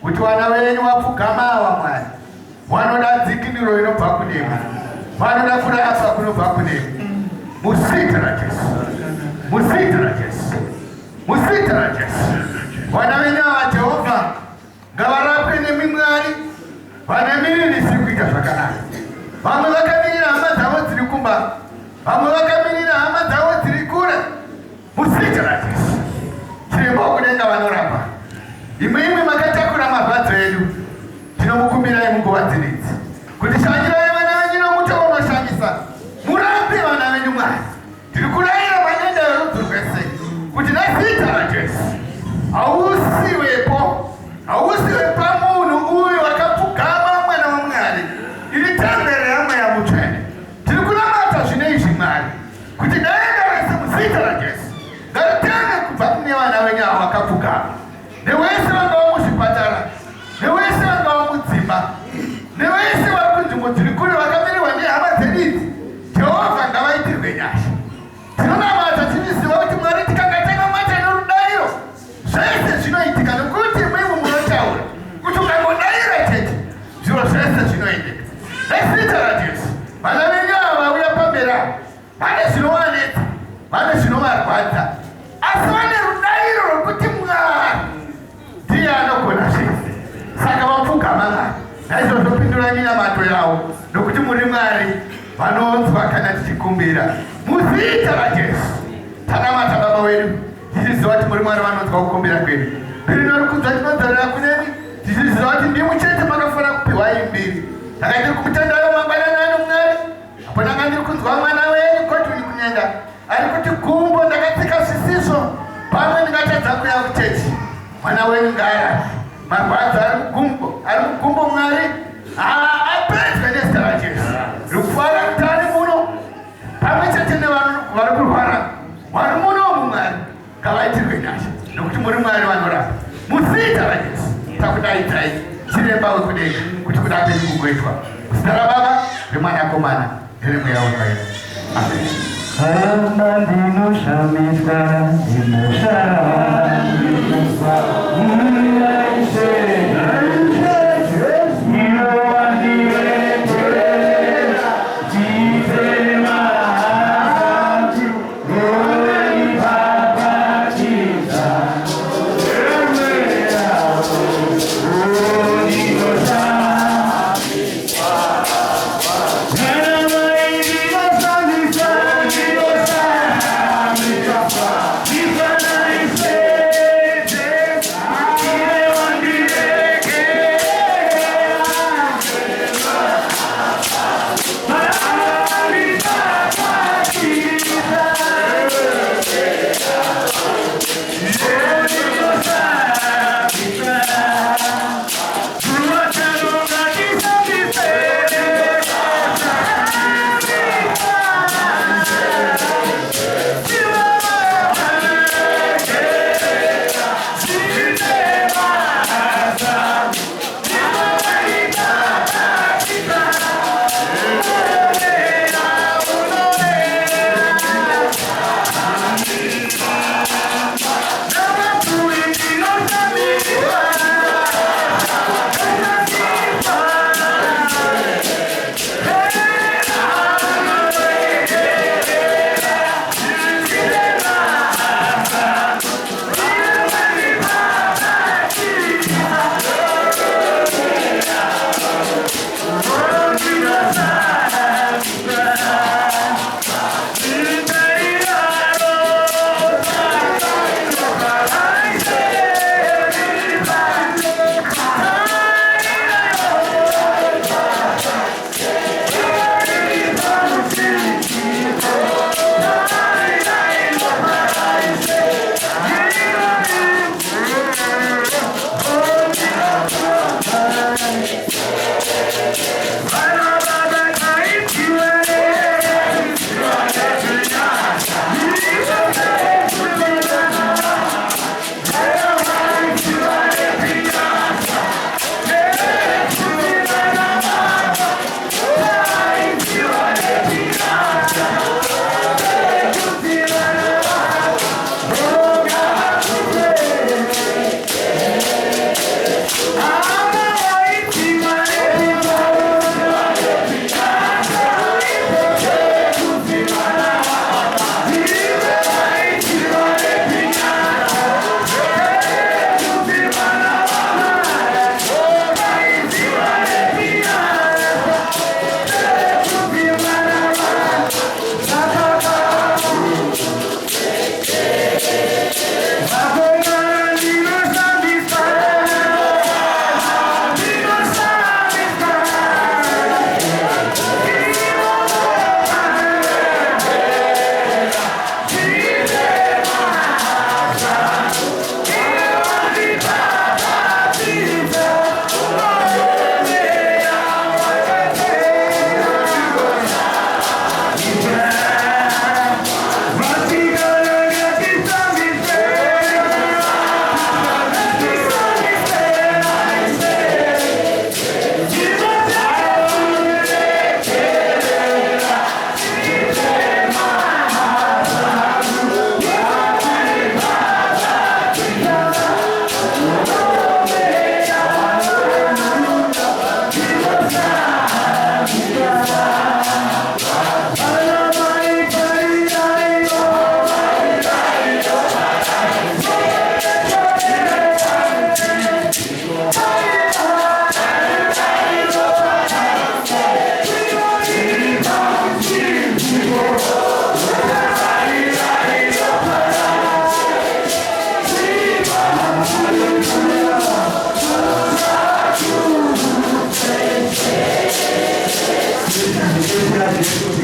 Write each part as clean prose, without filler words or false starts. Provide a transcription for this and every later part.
kuti wana wenyu wapfugamawa Mwari, wanoda dzikinuro inobva kunemi, vanoda kurapa kunobva kunemi, muzita raJesu, muzita raJesu, muzita raJesu. Wana wenyu ava Jehovha ngavarapwe nemi Mwari, vane miviri isiri kuita zvakanaka. Vamwe vakamirira hama dzavo dziri kumba, vamwe vakamirira hama dzavo dziri kure. Muzita raJesu, chiremba wokudenga vanorapa. Imwe makatakura marwadzo edu, tinomukumbirai munguva dzinedzi kuti shanyirai vana venyu nomuto unoshanyisa, murape vana venyu Mwari. Tiri kurayira manyenda yorudzi rwese kuti nezita raJesu hausiwe pamunhu uyu wakapfugama mwana waMwari, iri temberi yamwe yamutsvene. Tiri kunamata zvine izvi Mwari kuti denda rese muzita raJesu ngaritenge kubva kune vana venyu ava vakapfugama, nevese vangava muzvipatara, nevese vangava mudzimba, nevese vari kunzvimbo dziri kure vakamirirwa nehama dzedu idzi. Jehovha ngavaitirwe nyasha. Tinonamata tiniziva kuti Mwari tikanga tanamata norudairo zvese zvinoitika, nokuti imwimwe munotaura kuti ukangodayira chete zviro zvese zvinoendeka. Nezita raJesu vana venyu ava vauya pamberi avo vane zvinovanetsa, vane zvinovarwadza, asi vane rudairo rwokuti Mwari ndiye anogona zvese. Saka vapfugama Mwari, naizvozvo pindurai minamato yavo, nokuti muri Mwari vanonzwa kana tichikumbira. Muzita raJesu tanamata Baba wedu, tichiziva kuti muri Mwari vanonzwa kukumbira kwedu. Mbiri norikudzwa tinodzorera kunemi, tichiziva kuti ndimi chete makafanira kupiwa imbiri. Saka ndiri kumutandayo mangwanani ano Mwari, apo ndanga ndiri kunzwa mwana wenyu Kotuni kunyenga ari kuti gumbo ndakatsika zvisizvo, pamwe ndingatadza kuya kuchechi. Mwana wenyu ngaarape marwadzo ari mugumbo Mwari, apedzwe nezita raJesu. Rikufara kutari muno pamwe chete nevanhu vari kurwara vari munomu Mwari, ngavaitirwe nyasha nokuti muri Mwari vanorapa. Muzita raJesu takudaidzai chiremba wekudenga kuti kuda kwenyu kugoitwa. Muzita raBaba, reMwanakomana neremweya wakaenda. Amen. Karamba ndinoshamisa, ndinoshamisa,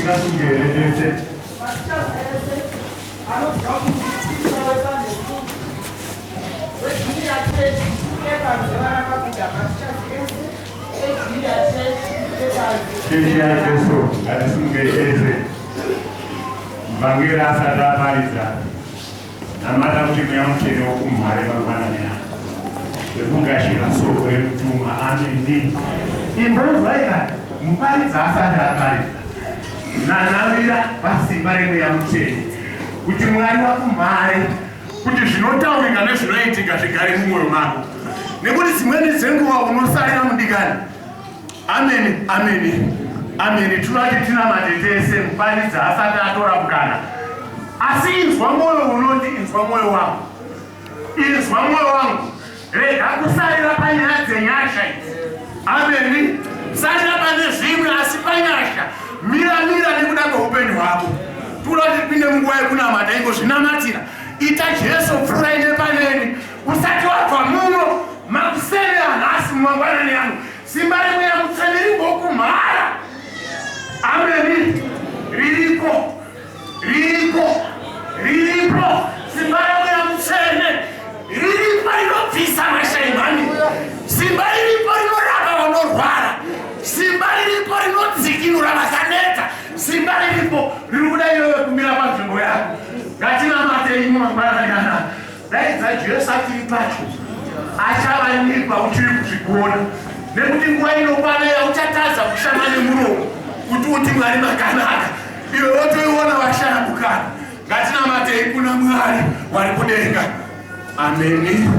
ngasungelelese Yesu alisungeleze Vangela sadapariza namata kuti muyamukeni wokumhare mangwanani ekungashira soko rekutuma ameni imbozvaika muparidza asati apariza nanavira pasimba remuyamukeni kuti mwari wakumhare kuti zvinotaurika nezvinoitika zvigare mumwoyo mako nekuti dzimweni dzenguva unosarira mudikani ameni ameni ameni tunati tina matetese muparidza asati atora mukana asi inzwa mwoyo unoti inzwa mwoyo wangu inzwa mwoyo wangu rega kusarira panyaya dzenyasha idzi ameni sarira pane zvimwe asi panyasha mira nekuda kweupenyu hwako turati pinde munguva yekunamata ingozvinamatira ita Jesu pfura ine paneni usati wabva muno makusere anhasi mumangwanani yangu simba remweyamutsvene ringokumhara ameni ririko simba remweyamutsvene riripo rinobvisa mashaimani simba riripo rinorapa vanorwara simba riripo rinodzikinura vakaneta simba riripo riri kuda iyoyo kumira panzvimbo yako ngatinamate imi mangwanani anaya daidza Jesu achiri pacho achavanikwa uchiri kuzvigona nekuti nguva inokwana yauchatadza kushama nemuromo kuti uti Mwari makanaka iwe wotoiona vashaya mukana ngatinamatei kuna Mwari wari kudenga ameni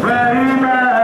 Very bad.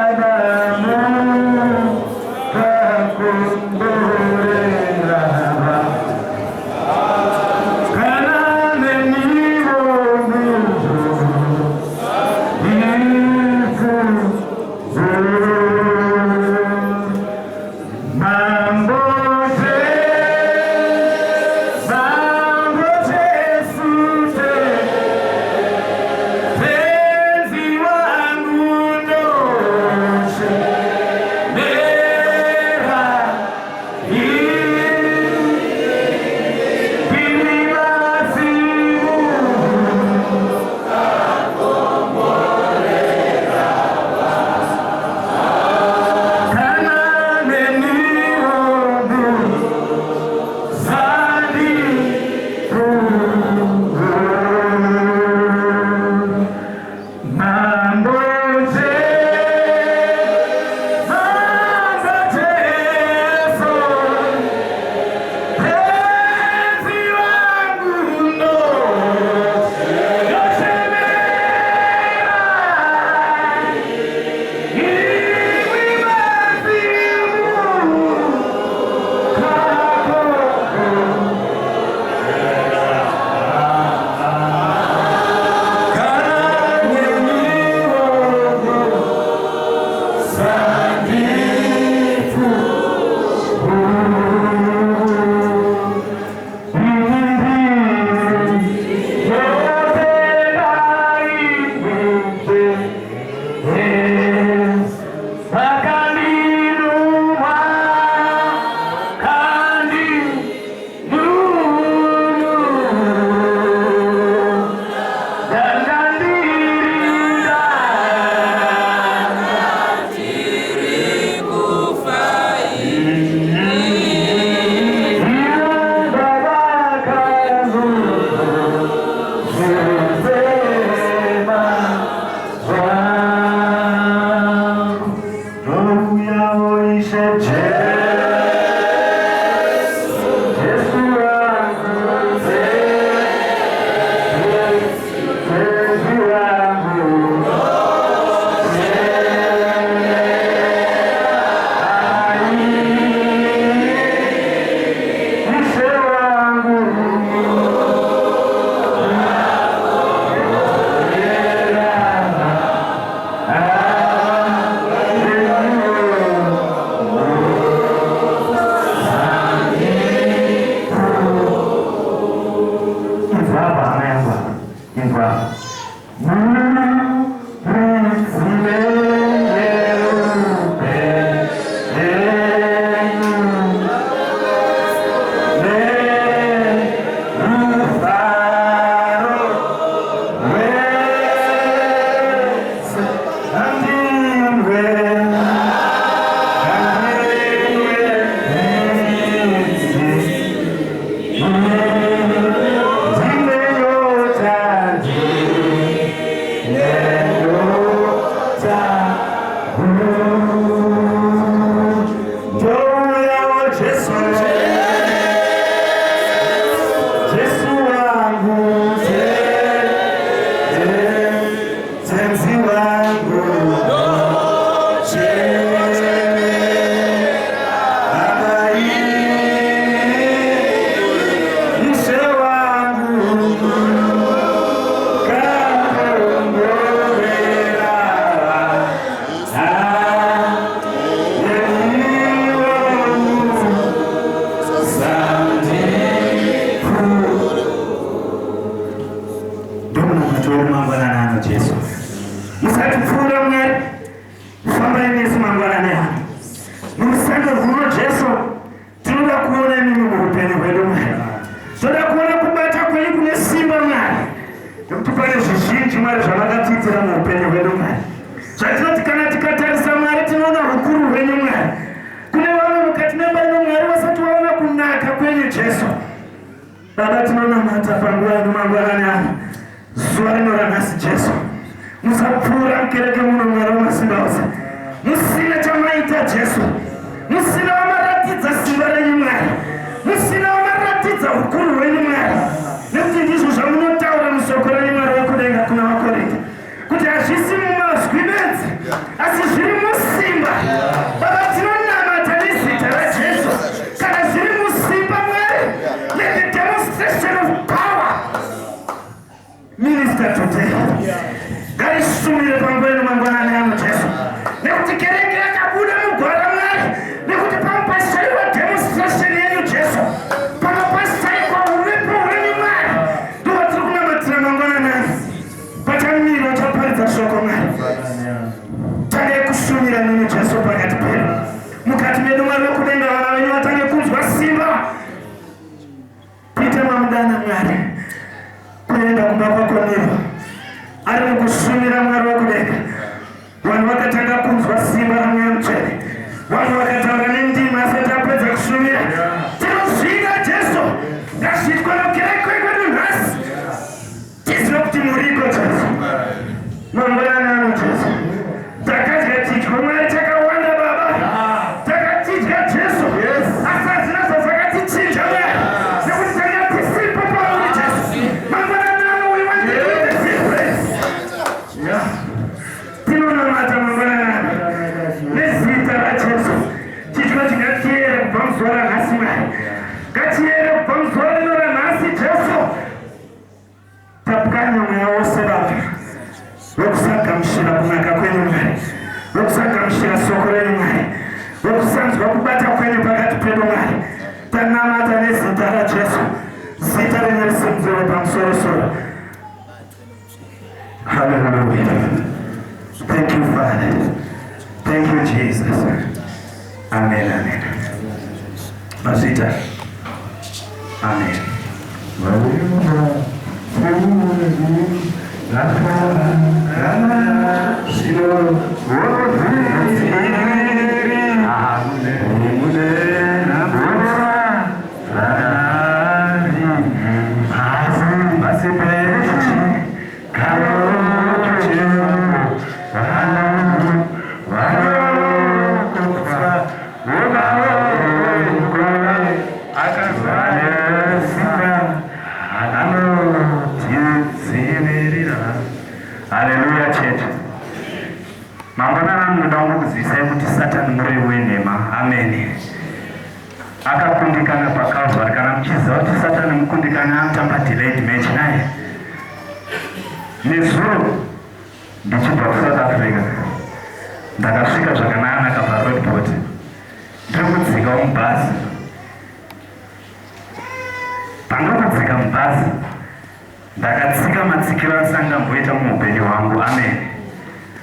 ndakatsika matsikiro asandamboita muupenyu hwangu. Amen,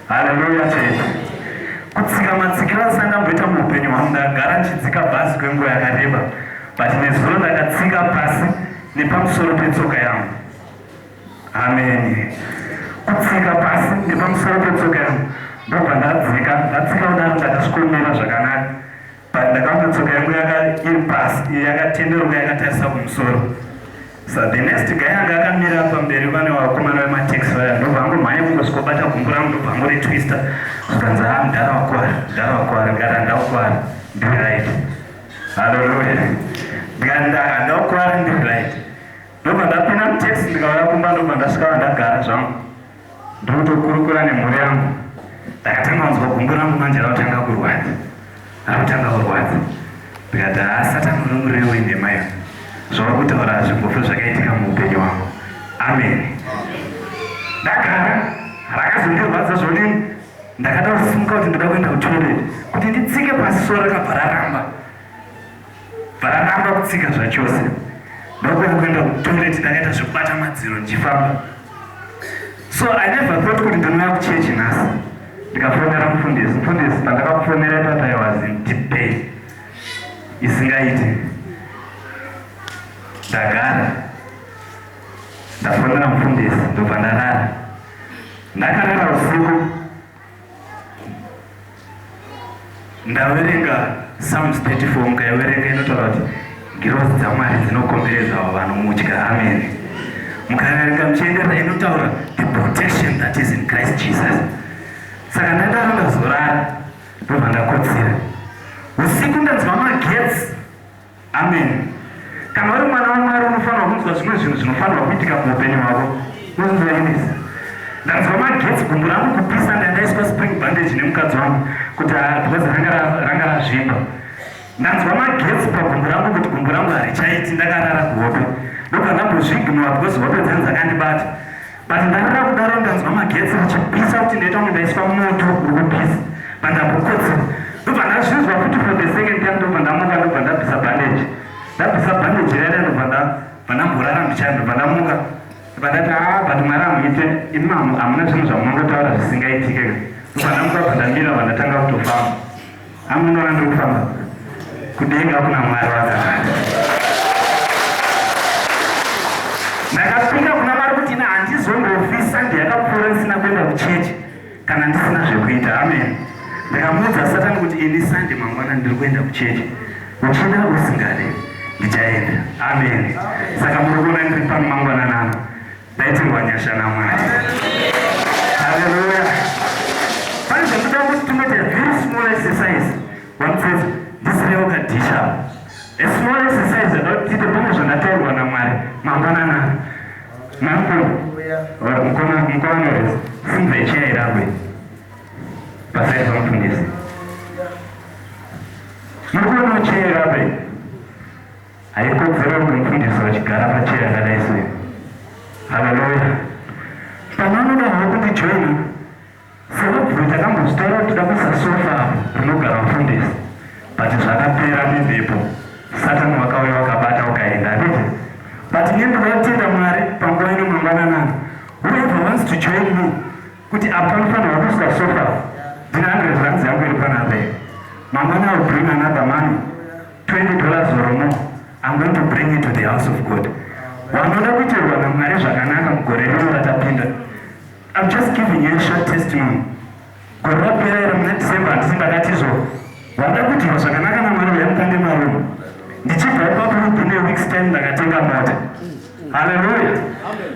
haleluya chechi. Kutsika matsikiro asandamboita muupenyu hwangu, ndagara ndichidzika bhazi kwenguva yakareba, but nezuro ndakatsika pasi nepamusoro petsoka yangu. Amen. Kutsika pasi nepamusoro petsoka yangu ndobva ndadzika. Ndatsika kudaro ndakasvikomera zvakanaka, but ndakaona tsoka yangu iri pasi, yakatenderuka yakatarisa kumusoro. So the next guy anga akamira pamberi pane vakomana vemateksi vaya, ndobva angomhanya kungosvikobata gumbo rangu, ndobva angoritwista zvikanzi ndarakwara gara ndakwara ndiri right. Haleluya. Ndikati ndakwara ndiri right, ndobva ndapinda muteksi ndikauya kumba, ndobva ndasvika ndagara zvangu ndokutokurukura nemhuri yangu. Ndakatanga kunzwa gumbo rangu manje rakutanga kurwadza. Ndikati Satani uri mureu indemayo, zvava kutaura hazvimbofe zvakaitika muupenyu hwangu. Amen. Ndagara, rakazondirwadza zvonini, ndakada kusimuka kuti ndoda kuenda kutoilet kuti nditsike pasi, soro rakabva raramba kutsika zvachose. Ndokuenda kuenda kutoilet, ndakaita zvekubata madziro ndichifamba. So I never thought kuti ndinouya kuchechi nhasi. Ndikafonera mufundisi, pandakamufonera ipapo I was in deep pain isingaiti. Ndagara ndafonera mufundisi, ndobva ndarara. Ndakarara usiku, ndaverenga Psalms 34. Mukaverenga inotaura kuti ngirozi dzaMwari dzinokomberedza avo vanomutya. Amen. Mukaverenga muchienderera inotaura the protection that is in Christ Jesus. Saka ndadaro ndazorara, ndobva ndakotsira. Usiku ndanzwa magetsi. Amen. Kana uri mwana waMwari unofanira kunzwa zvimwe zvinhu zvinofanira kuitika muupenyu hwako. Unozvinzwa. Ndanzwa magetsi, gumbo rangu kupisa, ndandaiswa spring bandage nemukadzi wangu kuti because ranga razvimba. Ndanzwa magetsi pagumbo rangu kuti gumbo rangu harichaiti, ndakarara kuhope. Ndobva ndambozvignora because hope dzenyu dzakandibata. But ndarara kudaro ndanzwa magetsi achipisa kuti ndaita kunge ndaiswa moto uri kupisa. Pandambokotsera ndobva ndazvinzwa futi for the second time. Ndobva ndamuka, ndobva ndabvisa bandage. Ndabvisa bandage rere, ndobva ndamborara mbichana, ndobva ndamuka. Ndobva ndati but Mwari amuite, imi hamuna zvinhu zvamunongotaura zvisingaitike. Ndobva ndamuka, ndobva ndamira, ndobva ndatanga kutofamba. Amunoona ndiri kufamba kudenga kuna Mwari wakanaka. Ndakapinda kuna Mwari kuti handizongofisa ndiyakapfuura ndisina kuenda kuchechi kana ndisina zvekuita. Amen. Ndakamuudza Satani kuti ini Sunday mangwana ndiri kuenda kuchechi, uchida usingade ndichaenda. Amen. Saka muri kuona ndiri pano mangwana nano, ndaitirwa nyasha naMwari. Haleluya. Pane zvekuda kuti tinoita very small exercise. One says ndisirewo kadisha. A small exercise about tiite pane zvandataurwa naMwari mangwana nano. Mukonorezi simba ichairabwe pasai pamufundisi. Mukono uchairabwe haikodzero kuti mufundisi wachigara pacheya yakadai sei. Haleluya. Panonoda hawo kundijoina, sebabviro takambozvitaura kuti toda kuisa sofa rinogara mufundisi, but zvakapera nemhepo. Satani wakauya wakabata ukaenda. But ndinotenda Mwari panguva ino mangwananana, whoever wants to join me kuti apa anofanirwa kuisa sofa, ndine 100 rands yangu iri panapa. Mangwana will bring another money, $20 or more. I'm going to bring it to the house of God. Wanoda kuitirwa naMwari zvakanaka mugore rino ratapinda. I'm just giving you a short testimony. Gore rapera iri muna December ndisingakatizvo wada kuitirwa zvakanaka naMwari uyamukande marume. Ndichibva ipapo within a week's time ndakatenga mota. Haleluya.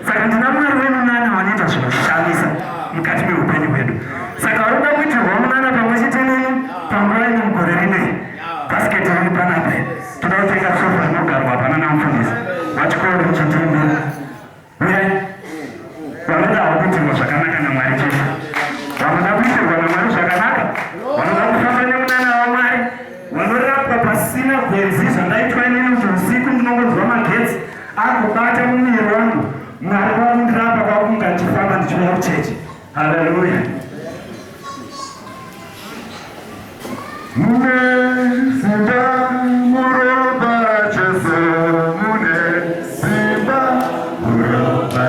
Saka ndina Mwari wenunana wanoita zvinoshamisa mukati meupenyu hwedu. Saka unoda kuitirwa munana pamwe chete neni panguva ino mugore rinei. Bhasiketi riri panapa. Toda kutenga sofa rinogarwa pana namufundisi. Wachikoro muchitimbira. Uyai. Vanoda kuitirwa zvakanaka naMwari chete. Vanoda kuitirwa naMwari zvakanaka. Vanoda kufamba nemunana waMwari. Vanorapwa pasina gwenzi zvandaitwa inini kuti usiku ndinongonzwa magetsi akubata mumiri wangu. Mwari wakundirapa kwakunga ndichifamba ndichiuya kuchechi. Haleluya. Mune simba muroba Jesu, mune simba muroba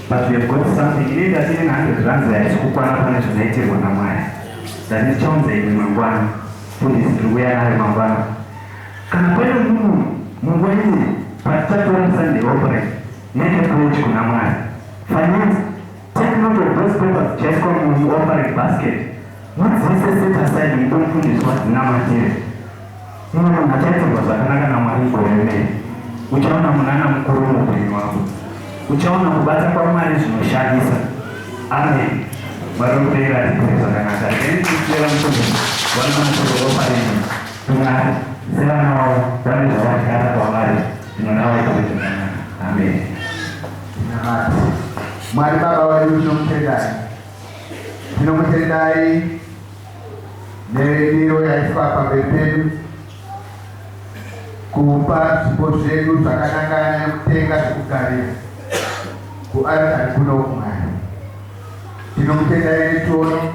But we have got something in it that even 100 rands there is kukwana pale tunaitirwa na mwaya. That is chonze ni mangwana. Tulisiruwea nayo mangwana. Kana kweli Mungu hizi patatu Sunday operate. Nene approach kuna mwaya. Finance. Take note of those papers. Just come to operate basket. Once this is set aside, you don't finish what nama here. Mungu mchache kwa sakanaga na mwalimu wewe. Uchaona mnana mkurumu kwenye wako. Uchaona kubata kwa mali zinoshagisa. Amen. Barumpeira atikweza kanaka. Eni kukira mtumu. Wana mtumu opareni. Tuna sila na wao. Wale zawadi kata kwa mali. Tunanawa ikawetunana. Amen. Mwari baba wa yuno mtendai. Yuno mtendai. Nero ya ifapa bepenu. Kupa sipo zenu sakananganya kutenga sikukaria. Kuara kuno kumaya. Tinomutendai tono.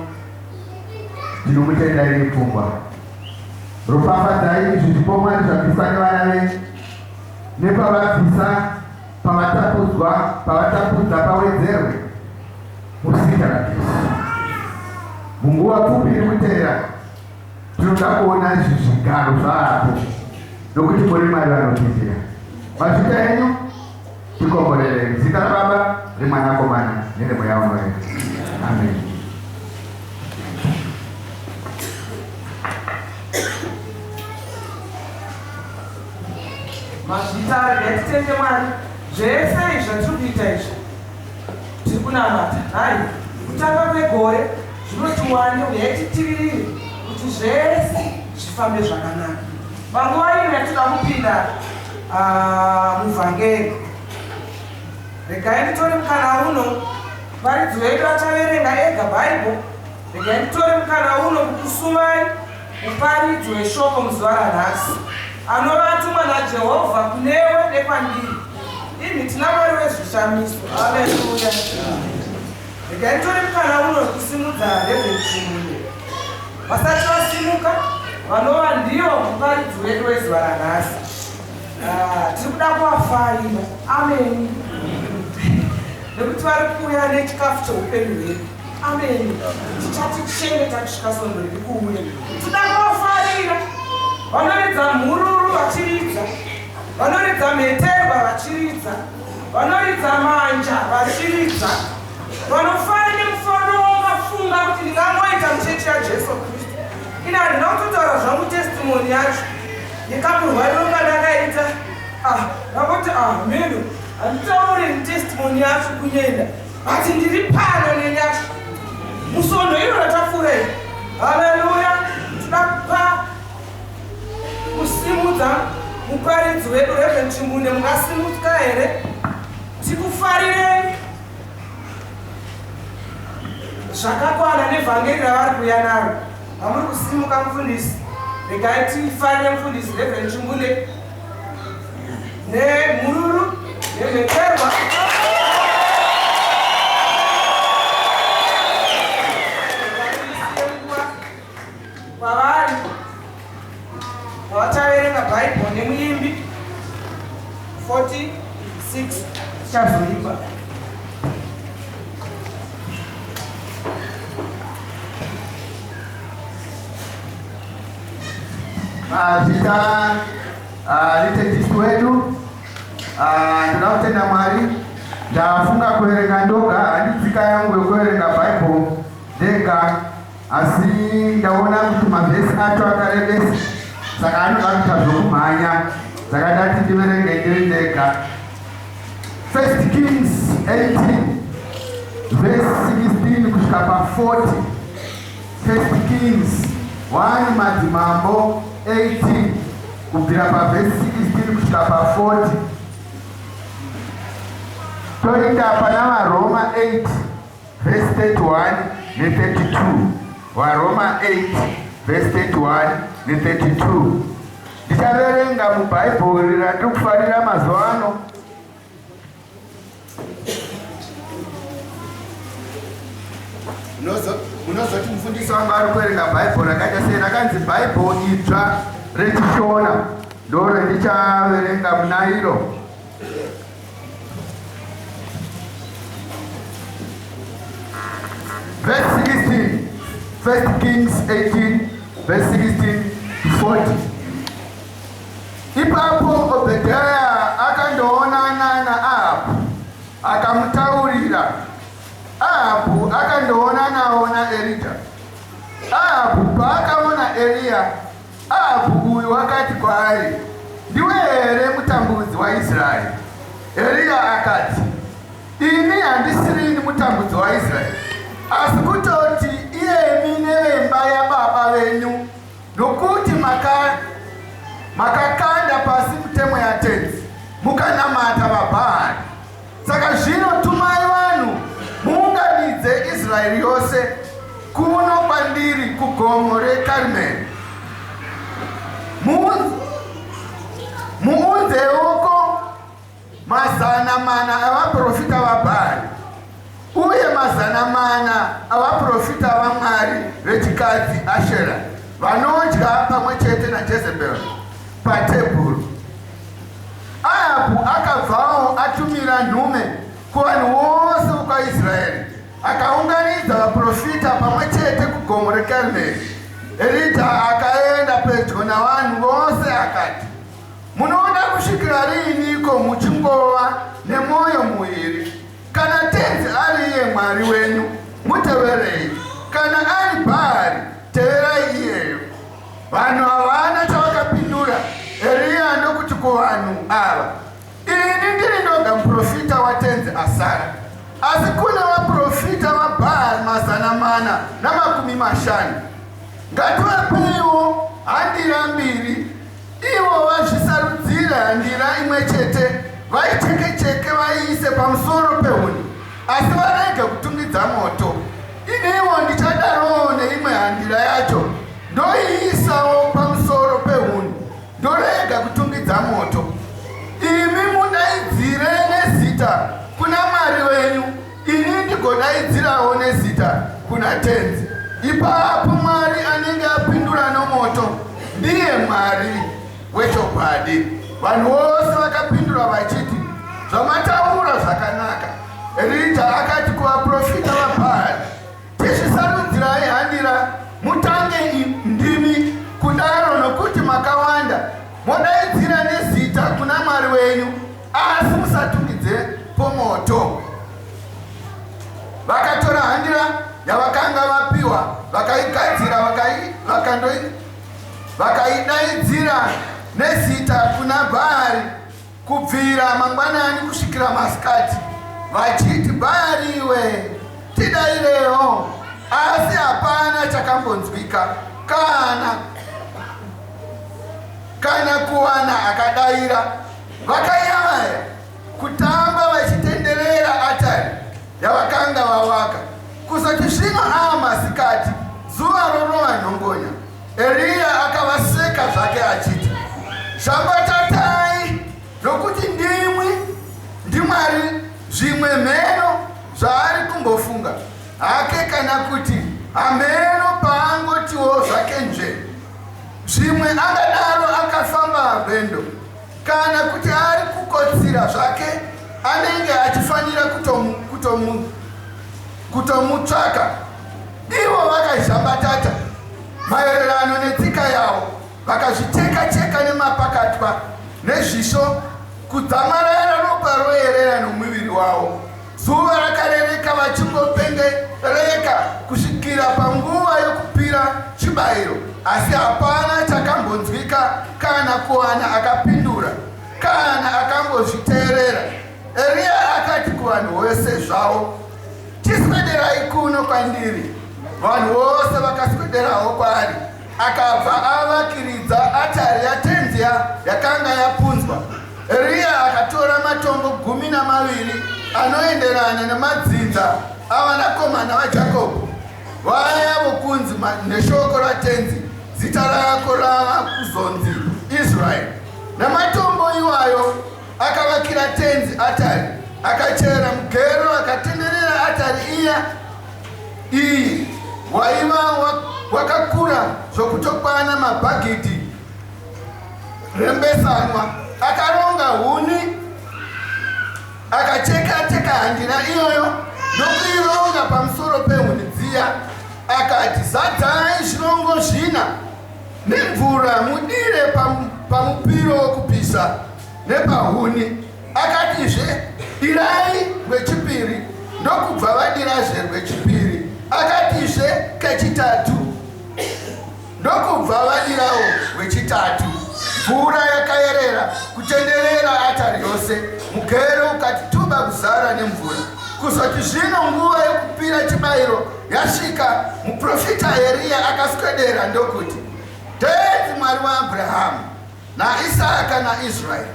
Tinomutendai pumba. Rupapa dai zipoma zabifanya wanawe. Nepa bafisa pawatapuza pawezerwe. Musika na kisi. Mungu wapupi nimutera. Tinoda kuona zizigaro zaapo. Nokuti muri mari vanopindira. Masvika enyu tikomborerei. Zita raBaba remwanakomana neremweya unoyera. Amen. Mazvita retitende Mwari zvese zvatiri kuita izvi tiri kunamata. Hai, kutanga kwegore zvinoti wani uyai titivirire kuti zvese zvifambe zvakanaka. Panguva ino yatinoda kupinda muvhangeri, regai nditore mukana uno varidzi vedu vachaverenga ega bhaibheri. Regai nditore mukana uno kukusumai muparidzi weshoko muzuva ranhasi anova atumwa naJehovha kunewe nekwandiri. Ini tina Mwari wezvishamiso. Haleluya. Regai nditore mukana uno kusimudza Reverend Chimune. Vasati vasimuka vanova ndiyo muparidzi wedu wezuva ranhasi. Tiri kuda kuvafarira. Amen. Nekuti vari kuuya nechikafu cheupenyu hwedu. Amen. Tichati tichengeta kusvika sondo riri kuuya. Tinoda kuvafarira. Vanoridza mhururu vachiridza. Vanoridza mheterwa vachiridza. Vanoridza manja vachiridza. Vanofara nemufaro wavafunga kuti ndingamoita muchechi yaJesu Kristu. Ina handina kutotaura zvangu testimoni yacho. Ndikamurwariro kandakaita. Vakoti meno handitauri testimoni yacho kunyenda. Ati ndiri pano nenyacho. Musondo iro ratafurei. Haleluya. Tinoda kupa kusimudza muparidzi wedu Reverend Chimune. Mungasimuka here? Tikufarirei zvakakwana nevhangeri ravari kuuya naro. Hamuri kusimuka mufundisi. Regai tifarire mufundisi Reverend Chimune nemhururu nemheterwa. Kwavari vavachaverenga bhaibheri nemuimbi 46 chazoipa. Zita litekisi wedu ndinakutenda Mwari. Ndafunga kuerenga ndoga, handitsika yangu yekuerenga Bible ndega, asi ndaona kuti mavhesi acho akarebesa, saka anoda kuita zvokumhanya, saka ndati ndiverenge ndiri ndega. 1 Kings 18 verse 16 kusvika pa40. 1 Kings 1 Madzimambo 18 kubvira pavhesi 16 kusvika pa40. Toenda pana vaRoma 8 verse 31 ne32. vaRoma 8 verse 31 ne32. Ndichaverenga mubhaibheri randiri kufarira mazuva ano. Munozoti mufundisi wangu ari kuerenga Bhaibheri rakaita sei, rakanzi Bhaibheri idzva reChishona, ndo rendichaverenga muna iro. Verse 16, 1 Kings 18 verse 16 to 40. Ipapo Obedhaya akandoonana naAhabhu akamutaurira. Ahabhu akandoonanawo naErija. Ahabhu paakaona Eriya, Ahabhu uyu wakati kwaari, ndiwe here mutambudzi waIsraeri? Eriya akati, ini handisirini mutambudzi waIsraeri, asi kutoti iyemi nevemba yababa venyu, nokuti makakanda pasi mitemo yatenzi, mukanamata vaBhaari. Saka zvino tumai vanhu muunganidze Israeri yose kuno kwandiri kugomo reKarimeri. Muunzeuko 400 avaprofita vaBhaari uye 400 avaprofita vaMwari vechikadzi Ashera, vanodya pamwe chete naJezebheri patebhuru. Ahabhu akabvawo atumira nhume kuvanhu vose vokwaIsraeri, akaunganidza vaprofita pamwe chete kugomo reKarimeri. Erija akaenda pedyo navanhu vose akati, munoda kusvikira riiniko muchingova nemwoyo muviri? Kana tenzi ari iye Mwari wenyu, muteverei; kana ari Bhaari, teverai iyeyo. Vanhu havana chavakapindura. Eriya ndokuti kuvanhu ava, ini ndiri ndoga muprofita watenzi asara, asi kune vaprofita vaBhaari 450. Ngativapeiwo handira 2, ivo vazvisarudzire handira imwe chete, vaicheke-cheke vaiise pamusoro pehuni, asi varege kutungidza moto. Iniwo ndichadarowo neimwe handira yacho, ndoiisawo pamusoro pehuni, ndorega kutungidza moto. Imi mudaidzire nezita kuna Mwari wenyu, ini ndigodaidzirawo nezita kuna tenzi. Ipapo Mwari anenge apindura nomoto ndiye Mwari wechokwadi. Vanhu vose vakapindura vachiti, zvamataura zvakanaka. Erija akati kuvaprofita vaBhaari, tizvisarudzirai handira, mutange ndimi kudaro, nokuti makawanda. Modaidzira nezita kuna Mwari wenyu, asi musatungidze pomoto. Vakatora handira yavakanga vapiwa, vakaigadzira, vakaidaidzira nezita kuna Bhaari kubvira mangwanani kusvikira masikati, vachiti, Bhaari iwe, tidairewo. Asi hapana chakambonzwika kana kuwana akadaira. Vakayamaya kutamba vachitenderera atari yavakanga vavaka, kusati zvino masikati, zuva rorova nhongonya. Eriya akavaseka zvake achiti, zvambatatai, nokuti ndimwari zvimwe mheno zvaari kumbofunga hake, kana kuti hameno paangotiwo zvake nje. Zvimwe angadaro akafamba rwendo, kana kuti ari kukotsira zvake, anenge achifanira kutomutsvaka. Ivo vakazhambatata maererano netsika yavo, vakazvicheka-cheka nemapakatwa nezvisvo kudzamarara ropa royerera nomuviri wavo. Zuva rakarereka vachingopengereka kusvikira panguva yokupira chibayiro, asi hapana chakambonzwika kana kuwana akapindura kana akambozviteerera. Eria akati kuvanhu vose zvavo, "Tiswederai kuno kwandiri." Vanhu vose vakaswederawo kwaari. Akabva avakiridza atari yatenzi yakanga yapunzwa. Eria akatora matombo 12 anoenderana nemadzinza avanakomana vaJakobho, vaya vokunzi neshoko ratenzi zita rako rava kuzonzi Israeri. Namatombo iwayo akavakira tenzi atari, akachera mugero akatenderera atari iyi waiva wakakura zvokutokwana mabhagidhi rembesanwa. Akaronga huni, akacheka-cheka handira iyoyo ndokuironga pamusoro pehuni dziya. Akati, "Zadzai zvirongo 4 nemvura mudire pamupiro wokupisa nepahuni." Akatizve, "Dirai rwechipiri," ndokubva vadirazve rwechipiri. Akatizve, "Kechitatu," ndokubva vadirawo rwechitatu. Mvura yakayerera kutenderera atari yose, mugero ukati tuba kuzara nemvura. Kuzoti zvino nguva yokupira chibayiro yasvika, muprofita Eria akaswedera ndokuti, "Tenzi Mwari waAbhurahama naIsaka naIsraeri,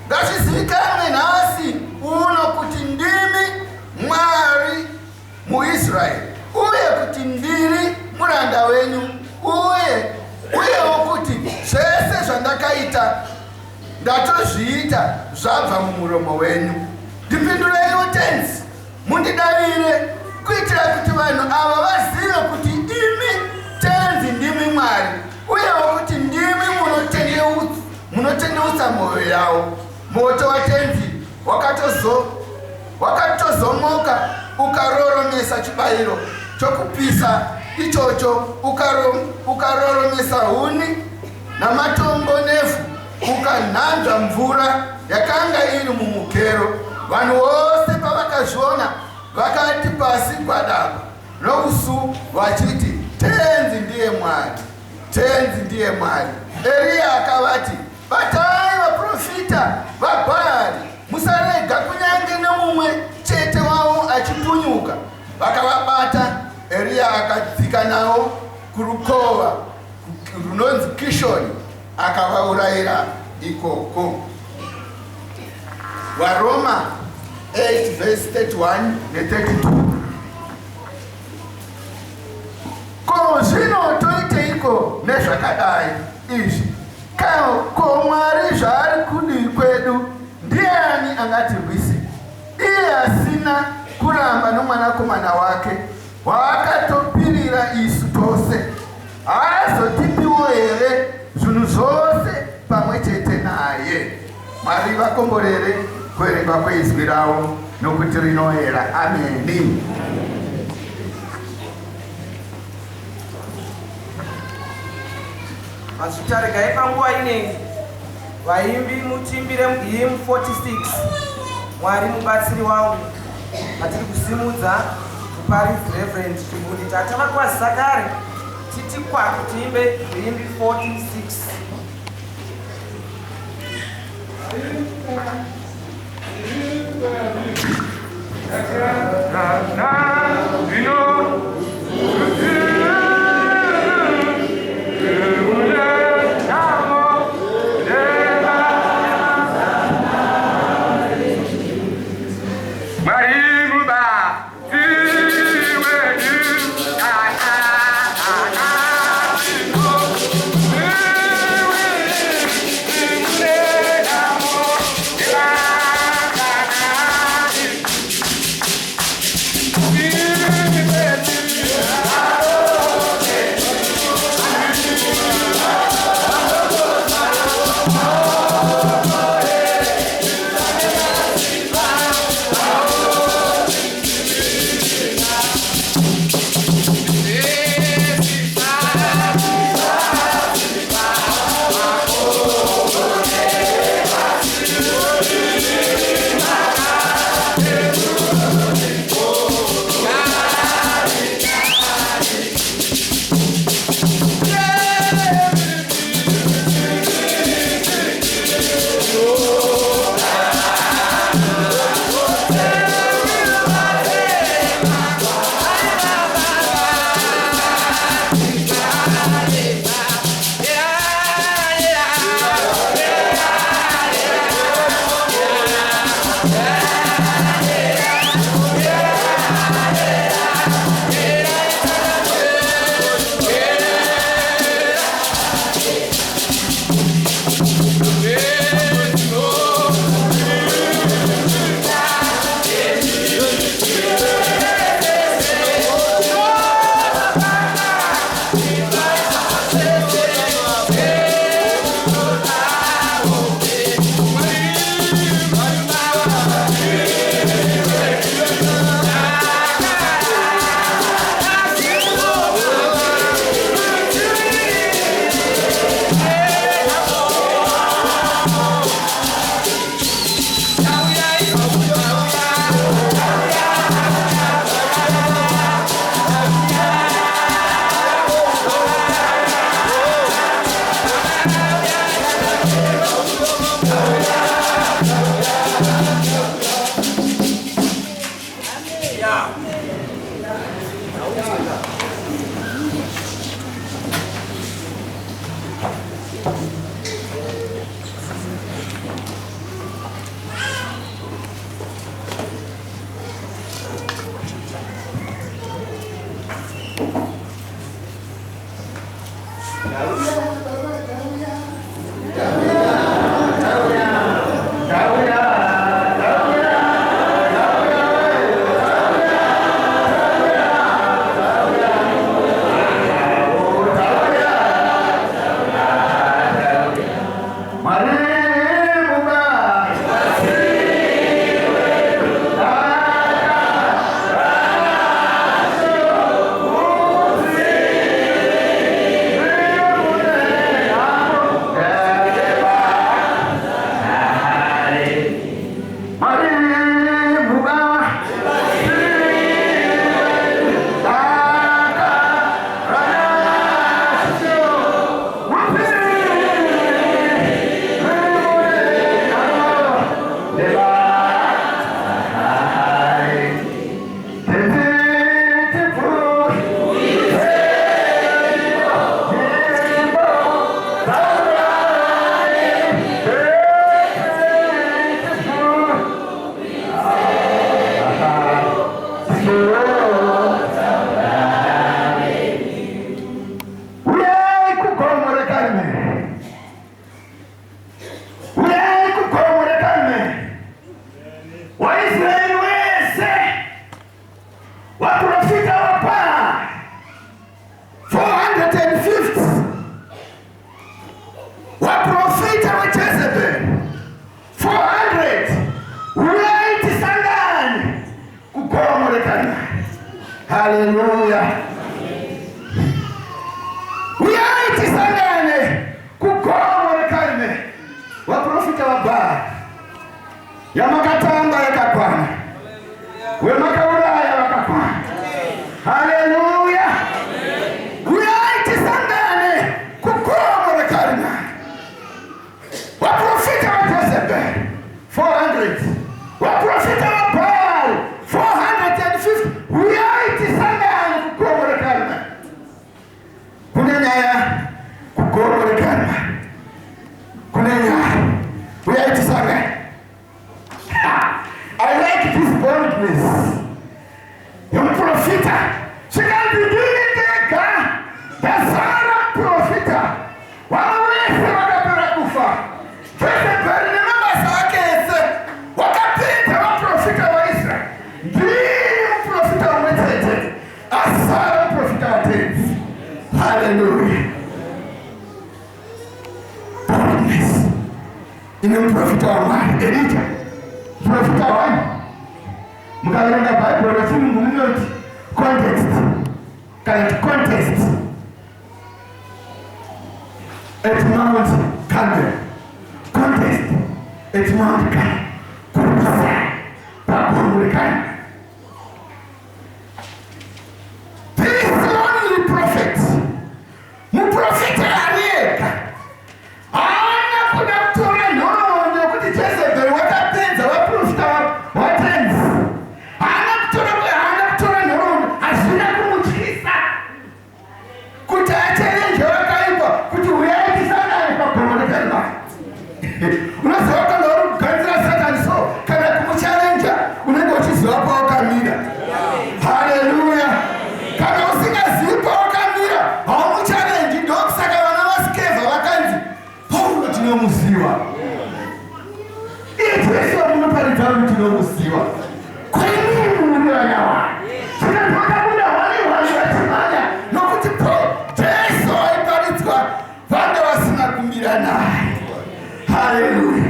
ngazvizivikanwe nhasi uno kuti ndimi Mwari muIsraeri, uye kuti ndiri muranda wenyu, uyewo kuti zvese zvandakaita ndatozviita zvabva mumuromo wenyu. Ndipindureiwo tenzi, mundidavire, kuitira kuti vanhu ava vazive kuti imi tenzi ndimi Mwari, uyewo kuti ndimi munotendeutsa mwoyo yavo." Moto watenzi wakatozomoka ukaroromesa chibayiro chokupisa ichocho, ukaroromesa huni namatombo nevhu, ukanhanzva mvura yakanga iri mumugero. Vanhu vose pavakazviona vakati pasi gwadagwa nousu vachiti, "Tenzi ndiye Mwari, tenzi ndiye Mwari." Eria akavati, "Batai vaprofita vaBhaari, musarega kunyange nomumwe chete wavo achipunyuka." Vakavabata. Eria akadzika navo kurukova runonzi Kishoni, akavaurayira ikoko. Varoma 8 verse 31 ne32. Ko zvino toiteiko nezvakadai izvi? Ko Mwari zvaari kudii kwedu, ndiani angatirwise? Iye asina kuramba nomwanakomana wake waakatopirira isu tose, haazotipiwo here zvinhu zvose pamwe chete naye? Mwari vakomborere kuverenga kweizwi ravo nokuti rinoyera. Ameni. Mazvitaregai panguva inei vaimbi mutimbire hymn 46, Mwari mubatsiri wangu. Matiri kusimudza Paris Reverend Chibudi Tata vakwazisa kare, titi kwaku tiimbe hymn 46. Yeah. Haleluya. Uyaitisangane kukomore kalme waprofita wa Baali yamakatamba yakakwana wemakaulaya wakakwana. Haleluya. Uyaitisangane kukomore kalme waprofita wa Jezebeli 400 waprofita wa Baali 450. Uyaitisangane kukomore kalme kunenya kukomore kalme kunenya uyaitisangane. I like this boldness. Yung profita. Sikandidini teka. Dasara profita. Wawese wakapera kufa. Jezebeli ni mama sake ese. Wakapita wa profita wa Israel. Ndiyo profita wa Mwetete. Asara profita wa Tenzi. Hallelujah. Boldness. Ine profita wa Mari. Elijah. Profita wani mkalenga Bible lakini mumiyoti context at Mount Carmel, context at Mount Carmel kurasa pamoja. This only prophet muprofita aliyeka ana kuna kutoa neno kuti Jezebeli wakapenza waprofita watenzi ana kutoa neno asina kumuchisa kuti achelenge wakaipa kuti uyaiti sana kwa pamoja kalma. Unasema kama ukanzira Satan so kana kumuchallenge unenge uchiziwa kwa kamera. Haleluya. Kama usingazipa wakamira au challenge ndio kusaka wana wasikeva wakanzi Paulo tinomuziwa. Yesu amunapalita tinomuziwa. Kwa nini munyawa? Tunataka muda wale watimanya nokuti Yesu aipalitwa vanda wasina kumbira naye. Haleluya.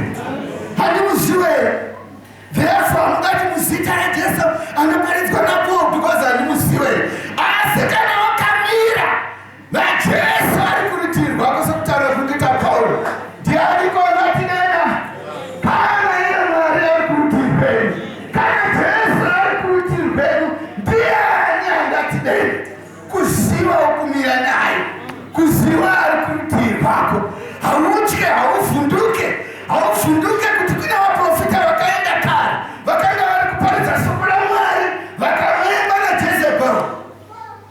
Hadimuziwe. Therefore mungati muzita ya Yesu angapalitwa napo because hadimuziwe. Asikana wakamira na Yesu alikulitirwa kusokutara kungita Paulo dialiko natinena kana iya mwari alikulitirwenu kana Yesu alikulitirwenu diani angatinena kuziwa ukumira naye kuziwa alikulitirwako hauchike haufunduke kuti kuna waprofita wakaenda kale wakaenda walikupaliza soko la mwari wakamemba na Jezebeli.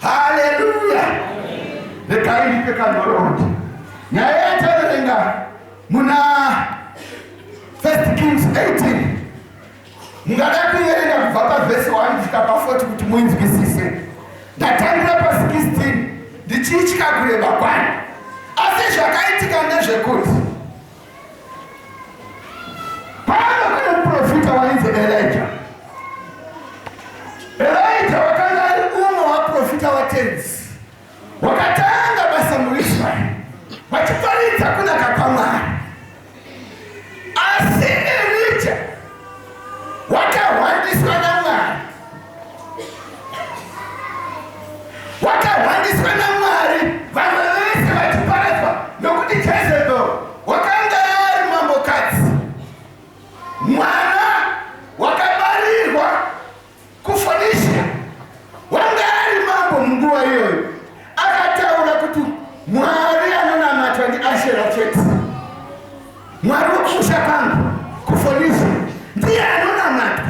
Haleluya. Lekaili peka norondi nyayeta lenga muna 1 Kings 18 mungadaku yenga kuvapa verse 1 fika pa 40 kuti mwinzi kisise ndatangira pa 16 ndichichika kureba kwani asi zvakaitika ndezvekuti pano kune muprofita wainzi Elijah wakanga ari umwe waprofita watenzi wakatanga basa muIsraeli vachiparidza kunaka kwaMwari. Asi Elijah wakahwandiswa naMwari vamwe vese vachiparadzwa nokuti Jezebeli wakanga ari mambokadzi mwana wakabarirwa kuFonisia wanga ari mambo munguva iyoyo akataura kuti Mwari anonamatwa ndiAshera chete. Mwari wokumusha kwangu kuFonisia ndiye anonamatwa.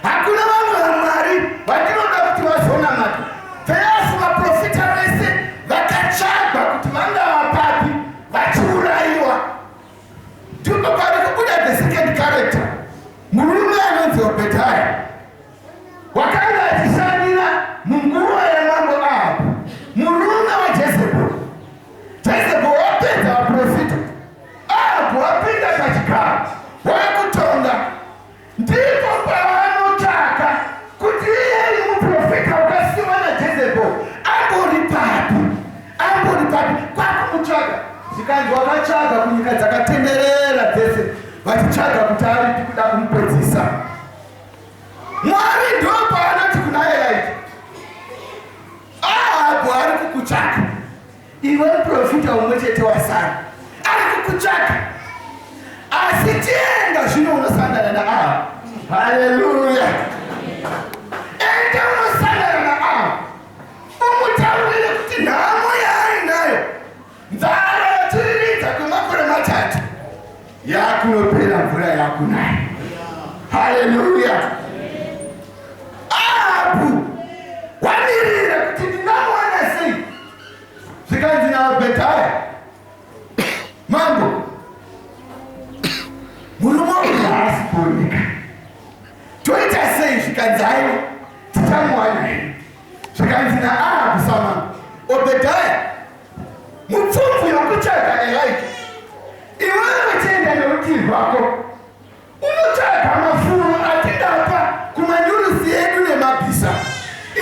Hakuna vamwe vaMwari vatinoda kuti vazonamatwa. Therefore vaprofita vese vakatsvagwa kuti vanga vapapi vachiurayiwa. Ndipo pari kubuda the second character murume anonzi Obedhaya wakanga achishandira munguva yamambo Ahabu murume waJezebeli. Jezebeli wapedza vaprofita Ahabu wapinda pachigaro wakutonga. Ndipo pavanotsvaka kuti iyeye muprofita wakasiyiwa naJezebeli ambori papi kwakumutsvaka zvikanzi wakatsvaga kunyika dzakatenderera dzese vachitsvaga kuti aripi kuda kumupedzisa. Mwari ndo paanoti kuna Elijah iwe muprofita umwe chete wasara ari kukutsvaka, asi tienda zvino unosangana naavo. Haleluya! Enda unosangana naavo, umutaurire kuti nhamo yaainayo, nzara yatiriridza kwemakore matatu yakunopera, mvura yakunaya. Haleluya! Ahabu wamirira kuti ndingamuwana sei. Zvikanzi naObhedhaya mambo, murume uyu haasi kuoneka, toita sei? Zvikanzi haiwa tichamuwana here. Zvikanzi naAhabu samambo, Obhedhaya mupfumvu yokutsvaga Elijah, iwewe chienda nerutivi rwako unotsvaga mafuro atingapa kumanyurusi edu nemabhisa.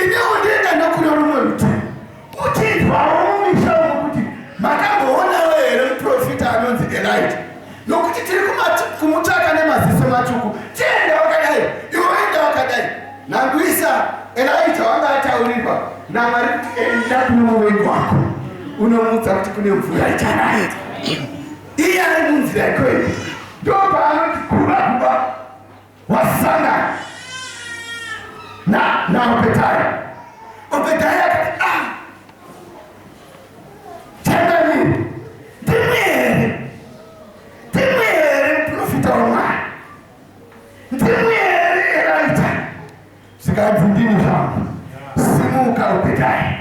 Inewo ndienda nokuno rumwe rutivi uchinzwawo mumisha umo kuti makamboonavo here muprofita anonzi Elijah, nokuti tiri kumutsvaka nemaziso matsvuku. Chienda wakadai, iwe enda wakadai. Nangwisa Elijah wanga ataurirwa naMwari kuti enda kuno muvengi wako unomuudza kuti kune mvura ichanaya. Iye ari munzira ikweyo, ndo paanoti guba wasangana naObhedhaya. Obhedhaya akati chandanini, ndimwe here muprofita waMwari, ndimwe here Elijah. Zvikanzi ndini zvangu. Simuka Obhedhaya,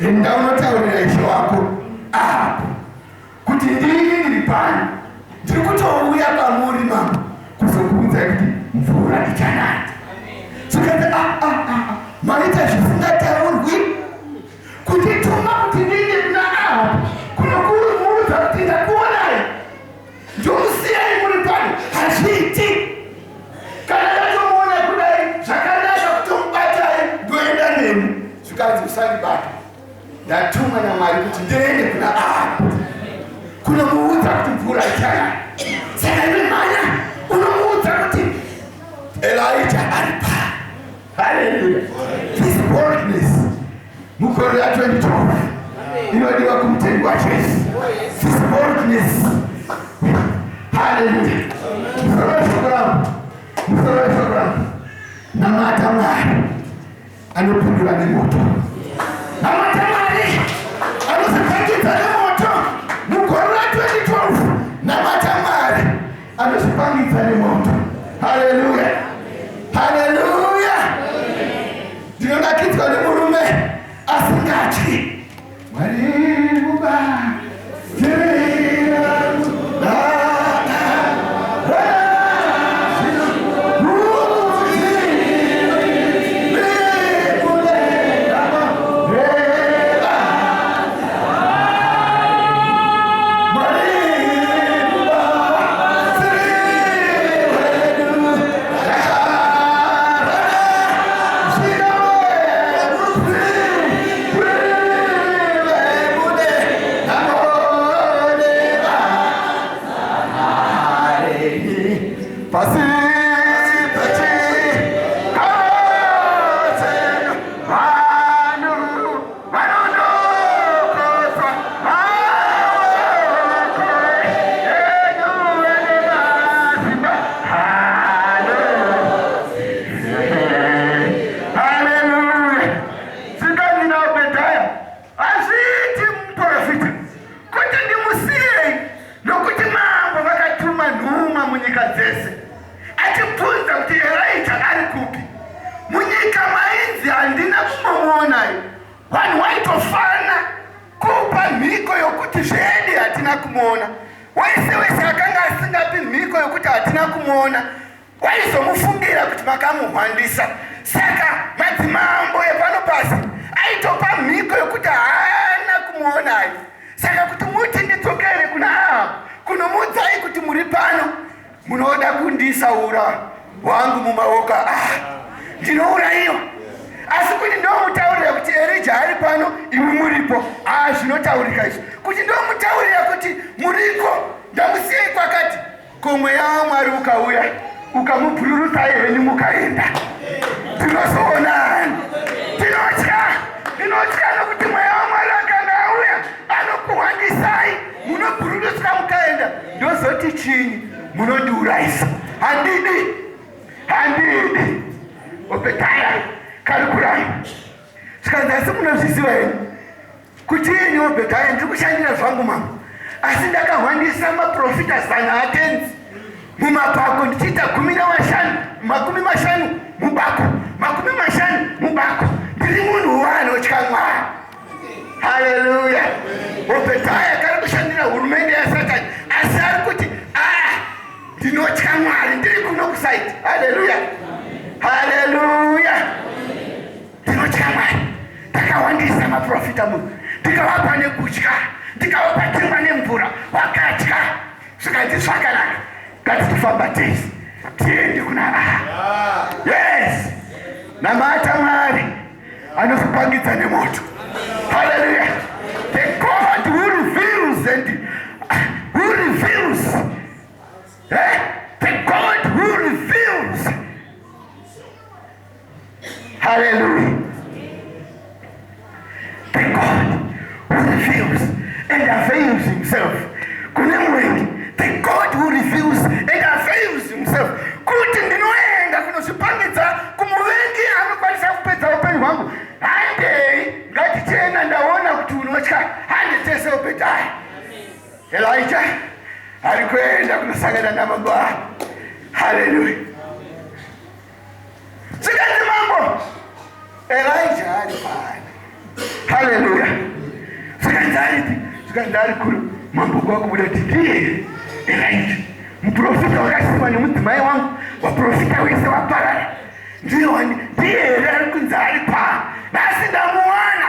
enda unotaurira ishe wako Ahabu kuti ndini ndiri pano, ndiri kutouya pamuri mambo kuzokuudzai kuti mvura ichanaya. Zvikanzi maita zvisingataurwi, kutituma kuti ndini kuna Ahabu kunokuudza kuti ndakuonai, ndomusiyai muri pano, hazviiti. Kana ndatomuona kudai zvakanaka kutomubatai, ndoenda nemi. Zvikanzi usandibata, ndatumwa naMwari kuti ndiende kuna Ahabu kunomuudza kuti mvura ichanaya. Saka iwe manya unomuudza kuti Elijah ari pano. Haleluya! This boldness mukore ya 2012 inodiwa kumutengi wa Jesu. This boldness. Haleluya! Msoro shokoramu namata Mwari anopindura nemoto, namata Mwari anosipangidza nemoto. Mukore wa 2012 namata Mwari anosipangidza nemoto. Haleluya! Haleluya! Ndinonakidzwa nemurume asingatyi. Mwari muba kumuona. Waisewese akanga asingapi mhiko yokuti hatina kumuona, waizomufungira kuti makamuhwandisa. Saka madzimambo epano pasi aitopa mhiko yokuti haana kumuona. Saka kuti muti ndidzokere kuna Ahabu kunomuudzai kuti muri pano, munoda kundisaura wangu mumaoko. Ndinourayiwa. Asi kuti ndomutaurira kuti Elijah ari pano, iwe muripo. Zvinotaurika izvi kuti ndomutaurira kuti muriko, ndamusiyei kwakati. Ko mweya waMwari ukauya ukamubhururusa henyu mukaenda. Tinozoonani. Ndinotya nokuti mweya waMwari akanga auya anokuhwa unondiuraisa. Handidi Obedaya Kalukurama. Sikanzi munozviziva here kuti iyeni Obedaya ndiri kushandira zvangu mama, asi ndakahwandisa maprofita 110 mumapako ndichiita 15 mubako, 50 mubako. Ndiri munhu wanotya Mwari. Haleluya. Obedaya kari kushandira hurumende yaSatani, asi ari kuti ndinotya Mwari, ndiri kuno kusaiti. Haleluya. Haleluya. Ndinotya Mwari. Ndakawandisa maprofita munhu, ndikavapa nekutya, ndikavapa timba nemvura, wakatya. Zvikati zvakanaka, ngatitofamba tese tiende kuna yes, namata Mwari anozopangidza nemoto. Hallelujah. The God who reveals the God who reveals. Hallelujah. The God who reveals and avails himself. The God who reveals and avails himself. Kuti ndinoenda kunozvipangidza kumuvengi anokwanisa kupedza upenyu hwangu. Handei ngatichena ndaona kuti unotya, hande tese Obedaya. Elijah ari kuenda kunosangana namambo ako. Hallelujah. Sikanzi mambo Elijah ari pano. Hallelujah. Sikanzi ari kuru mambo kwakubuda kuti ndiye Elijah, muprofita wakasimwa nemudzimai wangu, waprofita wese waparara. Ndiye here ari kunzi ari pano. Nasi ndamuwana.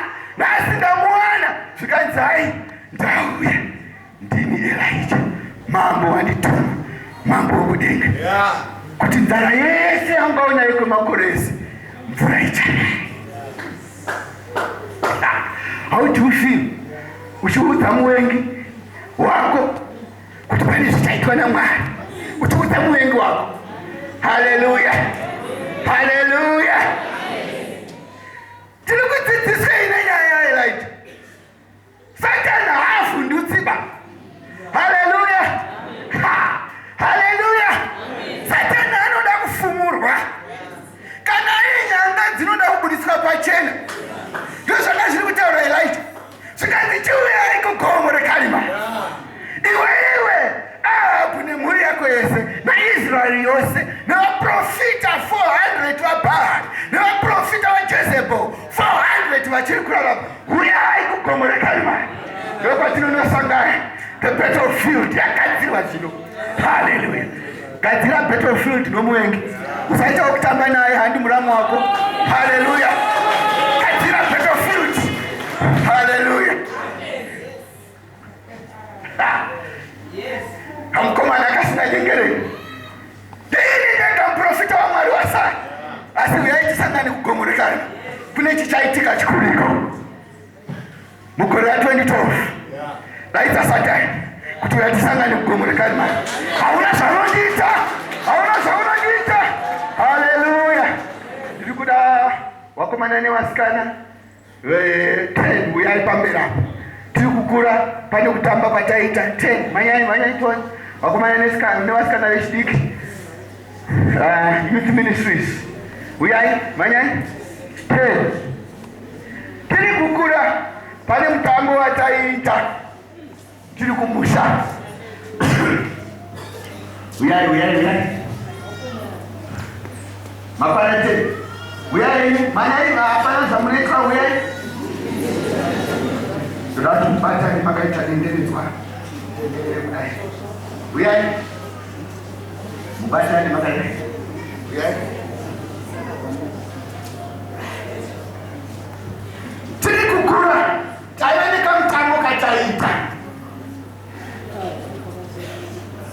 Zvikanzi hai ndauya, ndini Elijah, mambo wandituma, mambo wokudenga, kuti nzara yese angaona yekwemakore ese mvura ichanaya. How do you feel uchiudza muvengi wako kuti pane zvichaitwa naMwari? Uchiudza muvengi wako. Haleluya. Haleluya. Tiri kudzidziswa ine nyaya Elijah. Satani haafundutsiba. Haleluya. Haleluya. Satani anoda kufumurwa. Kana inyanga dzinoda kubudiswa pachena. Ndozvanga zviri kutaura Elijah. Zvikanzi chiuyai kugomo reKarima. Iwe Ahabu nemhuri yako yese naIsraeri yose nevaprofita 400 vaBhaari nevaprofita vaJezebel 400 vachiri kurarama, uyai kugomo reKarima. Ndokwatinonosangana. The battlefield yakadzirwa zvino. Haleluya. Gadzira battlefield nomuvengi. Usaita wokutamba naye handi muramu wako. Haleluya. Gadzira battlefield. Haleluya. Kamukomana akasina jengereni. Ndiri ndega muprofita waMwari wasara. Asi uyai tisangane kugomo reKarima. Kune chichaitika chikuriko mugore ra2012. Raita Satani kuti uyai tisangane kugomo reKarima. Hauna zvaunondiita. Haleluya. Ndiri kuda wakomana nevasikana 10 uyai pamberi apo. Tiri kukura pane kutamba kwataita 10. Manyai toni wakomana nevasikana vechidiki. Youth ministries. Uyai manyai 10. Tiri kukura pane mutambo wataita tiri kumusha. Uyai. Maparate. Uyai manyai apana zamuneka uyai. Suratu mpata ni pakaita denderedzwa. Uyai. Mubata ni makaita. Uyai. Tiri kukura taioneka mutambo kataita.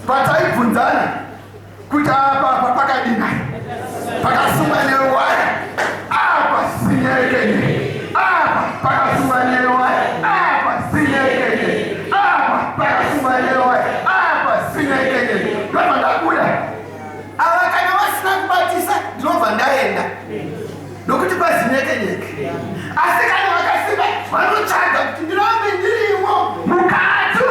Pataibvunzana kuti apa pakadina, pakasungwa newaya, apa sinyekenye, apa pakasungwa newaya, apa sinyekenye, apa pakasungwa newaya, apa sinyekenye. Ndobva ndabuda. Ava kana vasina kubatisa ndinobva ndaenda nokuti pazinyekenyeke. Asi kana vakasimba vanotsvaga kuti ndirambe ndirimo mukati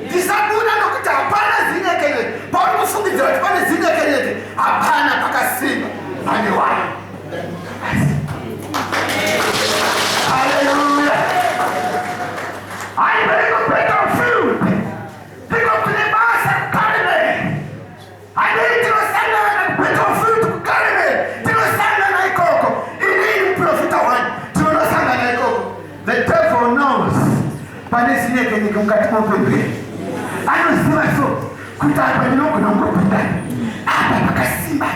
ndisabuda nokuti hapana zinyekenye. Pauri kufungidza nyeke mukati mopemberi anoziva so kuti apa ndinogona kungopinda apa pakasimba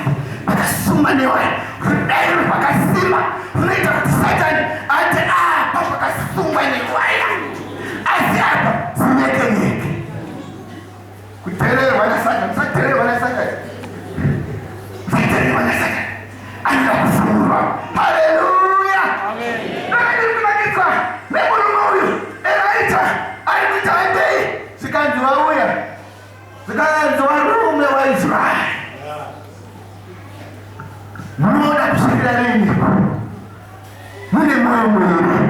pakasungwa newaya rudairo rwakasimba runoita kuti satani ati apa pakasungwa newaya asi apa zinyekenyeke kuteererwa nasatani musateererwa nasatani musateererwa nasatani anoda kufungurwa. Haleluya, ndakati kunakidzwa nemurume uyu Elijah ari kuita ndei zvikanzi wauya zvikanzi varume waIsraeri munoda kusvikira rini mune mwoyo muiri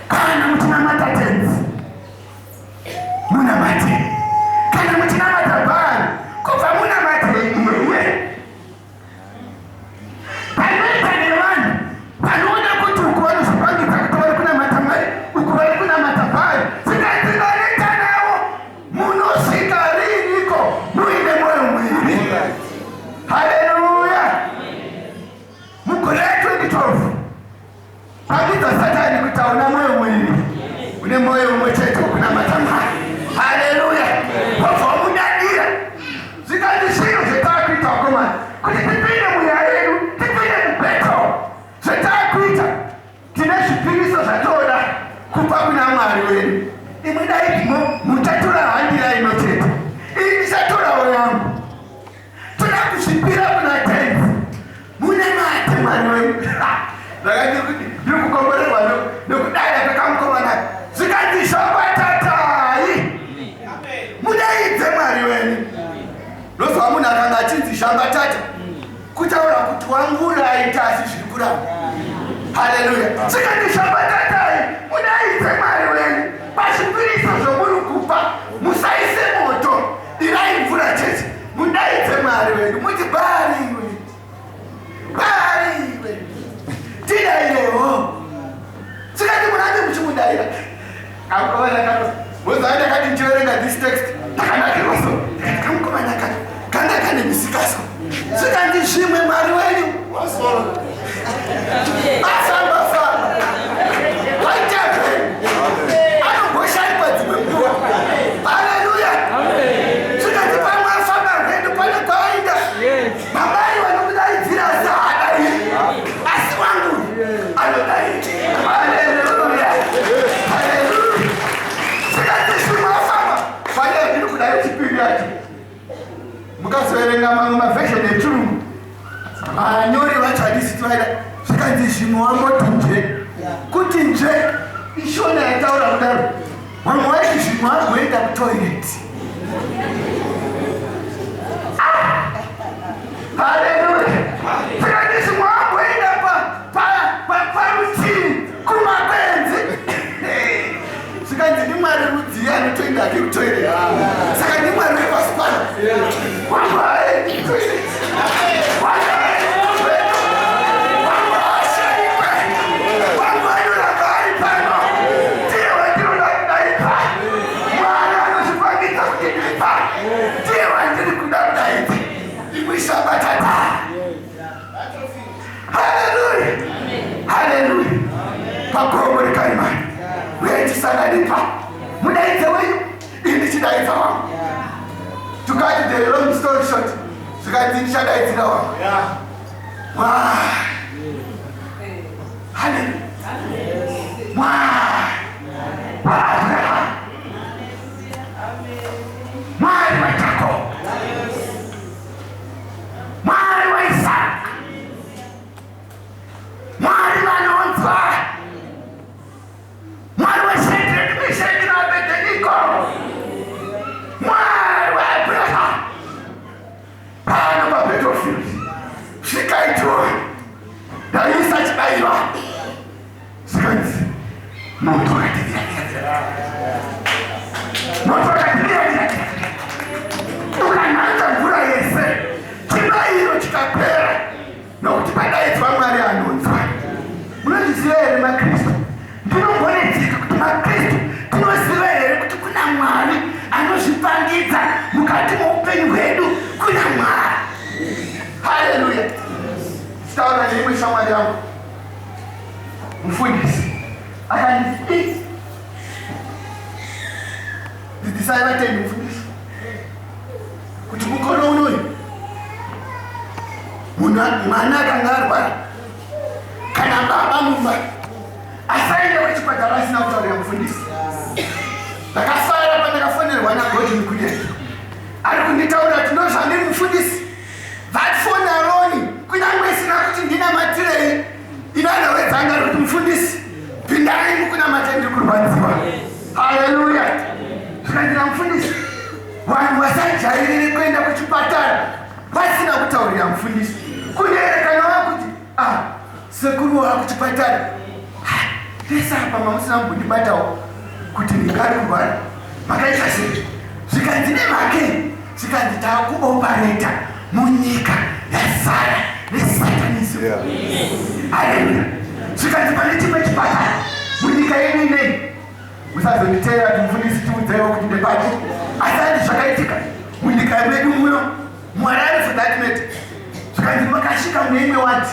kana muchinamata tenzi munamate kana muchinamata Bhaari kubva munamate iye panoita nevanhu vanoona kuti uku vanozvipangidza kuti vari kunamata Mwari uku vari kunamata Bhaari zvikanzi vanoita navo munosvika riniko muine mwoyo muiri. Haleluya, mugore ra2012 pabvudza Satani kuti hauna mwoyo muiri une mwoyo umwe chete wokunamata Mwari. Haleluya, wabva wamudadira zvikanzi zvinhu zvetaakuita vakomana kuti tipinde munyaya yedu tipinde mubheto zvetaakuita tine zvipiriso zvatoda kupa kuna Mwari wedu. Imwe daidimo muchatora handira ino chete ini ndichatorawo yangu toda kuzvipira kuna tenzi mune mate Mwari wedu. Ndakati kuti ndiri kukomborerwa nokudada kwakamukomana zvikanzi shambatatai mudaidze Mwari wedu. Ndozva munhu akanga achinzi shambatata kutaura kuti wangura aita asi zviri kuramba. Haleluya, zvikanzi shambatatai mudaidze Mwari wedu pazvipiriso zvomuri kupa musaise moto irai mvura chete mudaidze Mwari wedu muti Bhaari wedu Bhaari wedu tidairewo zvikati munange muchimudaira mozvaenda kati ndichiverenga this text takanakirwa so kamukomana kati kanda kane misikaso zvikanzi zvimwe Mwari wedu asambafamba waitavheni anomboshaikwa dzimwe nguva. Haleluya, zvikati pamwe afamba rwedu pane kwaenda mabari vanokudaidzira zaadai asi wangu anodaidza. Haleluya, haleluya, zvikati zvimwe afamba pane ndiri kudai chipiri acho mukazoverenga mamwe mavhesheni echirungu vanyori vacho hadisi tivaida zvikanzi zvimwe wangoti nje kuti nje ishona yataura kudaro vamwe vaiti zvimwe agoenda kutoireti. Haleluya, zvikanzi zvimwe agoenda parutivi kumakwenzi zvikanzi ndimwari rudziya anotoenda ake kutoireti saka ndimwari wepasi pano wangu aendi kutoireti pakomori kaimani wechisanganipa mudaidze wenyu ini chidaidza wangu tukati the long story short zvikati ndichadaidzira wangu. Haleluya, Mwari wa Jakobo, Mwari wa Isaka, Mwari vanonzwa, Mwari wa Shadraka, Meshaki na Abednego, Mwari wa Abraham, pano pabattlefield zvikaitwa ndaisa chibairwa zvikanzi moto wakativirira ukananza mvura yese chibairo chikapera nokuti padaidzwa Mwari anonzwa. Munozviziva here maKristu? Ndinogonedzeka kuti maKristu tinoziva here kuti kuna Mwari anozvipangidza mukati muupenyu hwedu, kuna Mwari. Haleluya, taura neimwe shamwari yangu mufundisi akanditi fundisai vatendi mufundisi kuti mukoro unoyu mwana akanga arwara kana baba mumba asaende kuchipatara asina kutaurira mufundisi. Ndakafara pandakafonerwa naGodwin Kunyetu ari kunditaura kuti ndozvandiri mufundisi. That phone alone kunyangwe isina kuti ndinamatirei inanowedzanga kuti mufundisi pindai mukunamata ndiri kurwadziwa. Haleluya. Zvikandira mufundisi vanhu vasajairire kuenda kuchipatara vasina kutaurira mufundisi. Kunerekana kuti sekuru wakuchipatara ndesapa mamusina mbundibatawo kuti ndingari kurwara makaita sei. Zvikanzi nemake zvikanzi taakuopareta munyika yazara nesatanism. Haleluya. Zvikanzi pane chimwe chipatara munyika yedu inei. Musazonditeera kuti mufundisi tiudzaiwo kuti ndepati asi andi zvakaitika munyika medu muno Mwarari for that matter. Zvikanzi makasvika mune imwe wati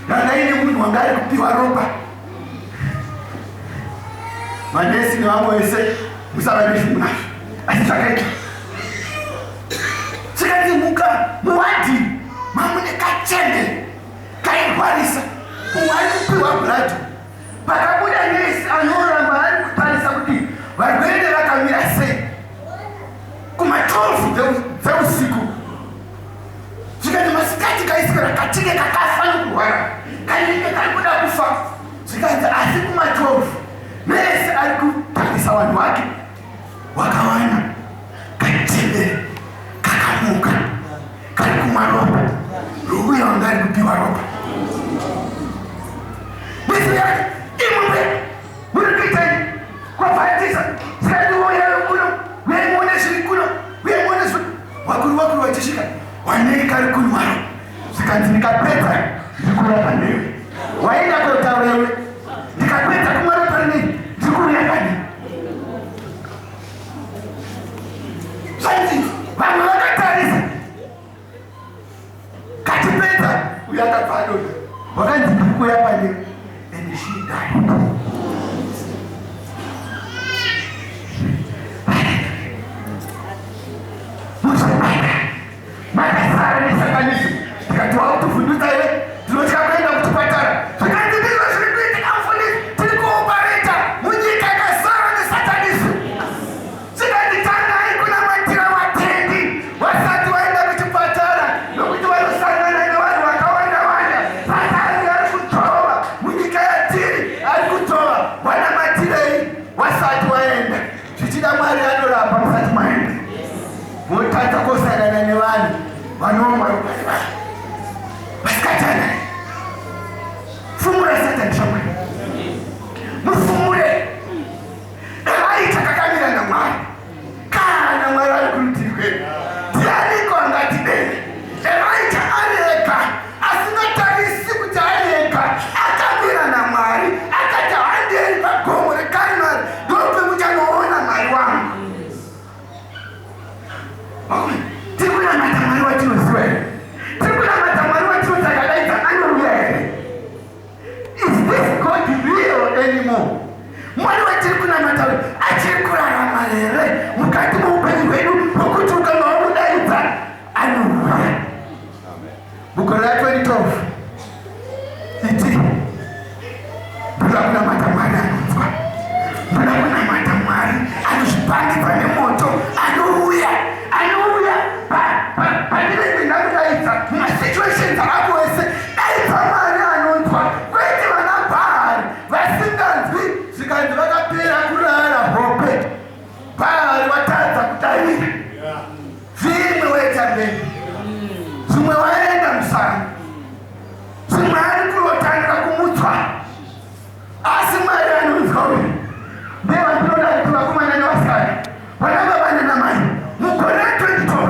ranga ine munhu wanga ari kupiwa ropa. Manesi nevamwe vese musava nezvinhu nazvo asi zvakaita. Zvikanzi muwadi mamune kachende kairwarisa umwe ari kupiwa blood. Pakabuda nesi anoramba ari kutarisa kuti varwere vakamira sei kuma-12 dzeusiku. Zvikanzi masikati kaiswera kachinge kakafa nokurwara kanenge kari kuda kufa. Zvikanzi asi kuma-12 nesi ari kutarisa vanhu vake wakawana kachembere kakamuka kari kumwa ropa rouya wanga ari kupiwa ropa. Nesi yake imwe muri kuitani kwabhatisa. Zvikanzi uyayo kuno uyaimone zviri kuno uyaimone zviri wakuru vachisvika wanei kari kunwaro. Zvikanzi ndikapedza ndikurapa newe waenda kotaurewe ndikapedza kumwa ropa rinei ndikurapa newe. Zvanzi vamwe vakatarisa katipedza uyo akabva adonha wakanzi ndikurapa newe and she died. Makasara nesakaniso tikati wautuvhundutsa iwe tinotya kuenda kuchipatara. Zvikanzi ndizvo zviri kuitika mufundisi. Tiri kuopareta munyika yakasara nesatanism. Zvikanzi tangai kunamatira vatendi vasati vaenda kuchipatara nokuti vanosangana nevanhu vakawanda wanda. Satani ari kutova munyika yatiri ari kutova vanamatirei vasati vaenda. Zvichida Mwari anorapa musati maenda. Motadza kosangana nevanhu vanomwa ropa revanhu vasikatana. Fumura Satani shamwari mufumure. Aita kakamira naMwari kana Mwari ari kurutivi kwedu ndianiko angatidene. Elaita ari ega asingatarisi kuti ari ega akamira naMwari akati handei pagomo reKarimari ndope muchanoona Mwari wangu. Tiri kunamata Mwari watinoziva here. Tiri kunamata Mwari watinotagadaidza anouya here. Is this God real anymore? Mwari watiri kunamata achiri kurarama here mukati muupenyu hwedu hwokuti ukanga wamudaidza anouya. Mugore ra2012 iti ndoda kunamata Mwari anonzwa. Ndoda kunamata Mwari anozvipangidza nemoto anouya pandinenge ndakudaidza mumasituations ako ese daidza Mwari anonzwa kwete vana Bhaari vasinganzwi. Zvikanzi vakapera kurara hope. Bhaari watadza kutaira zvimwe waita mberi zvimwe waenda musango zvimwe ari kunotanga kumutswa asi Mwari anonzwa uyu ndevandinoda kuti vakomana nevasikana vananga vana namai mugore ra2012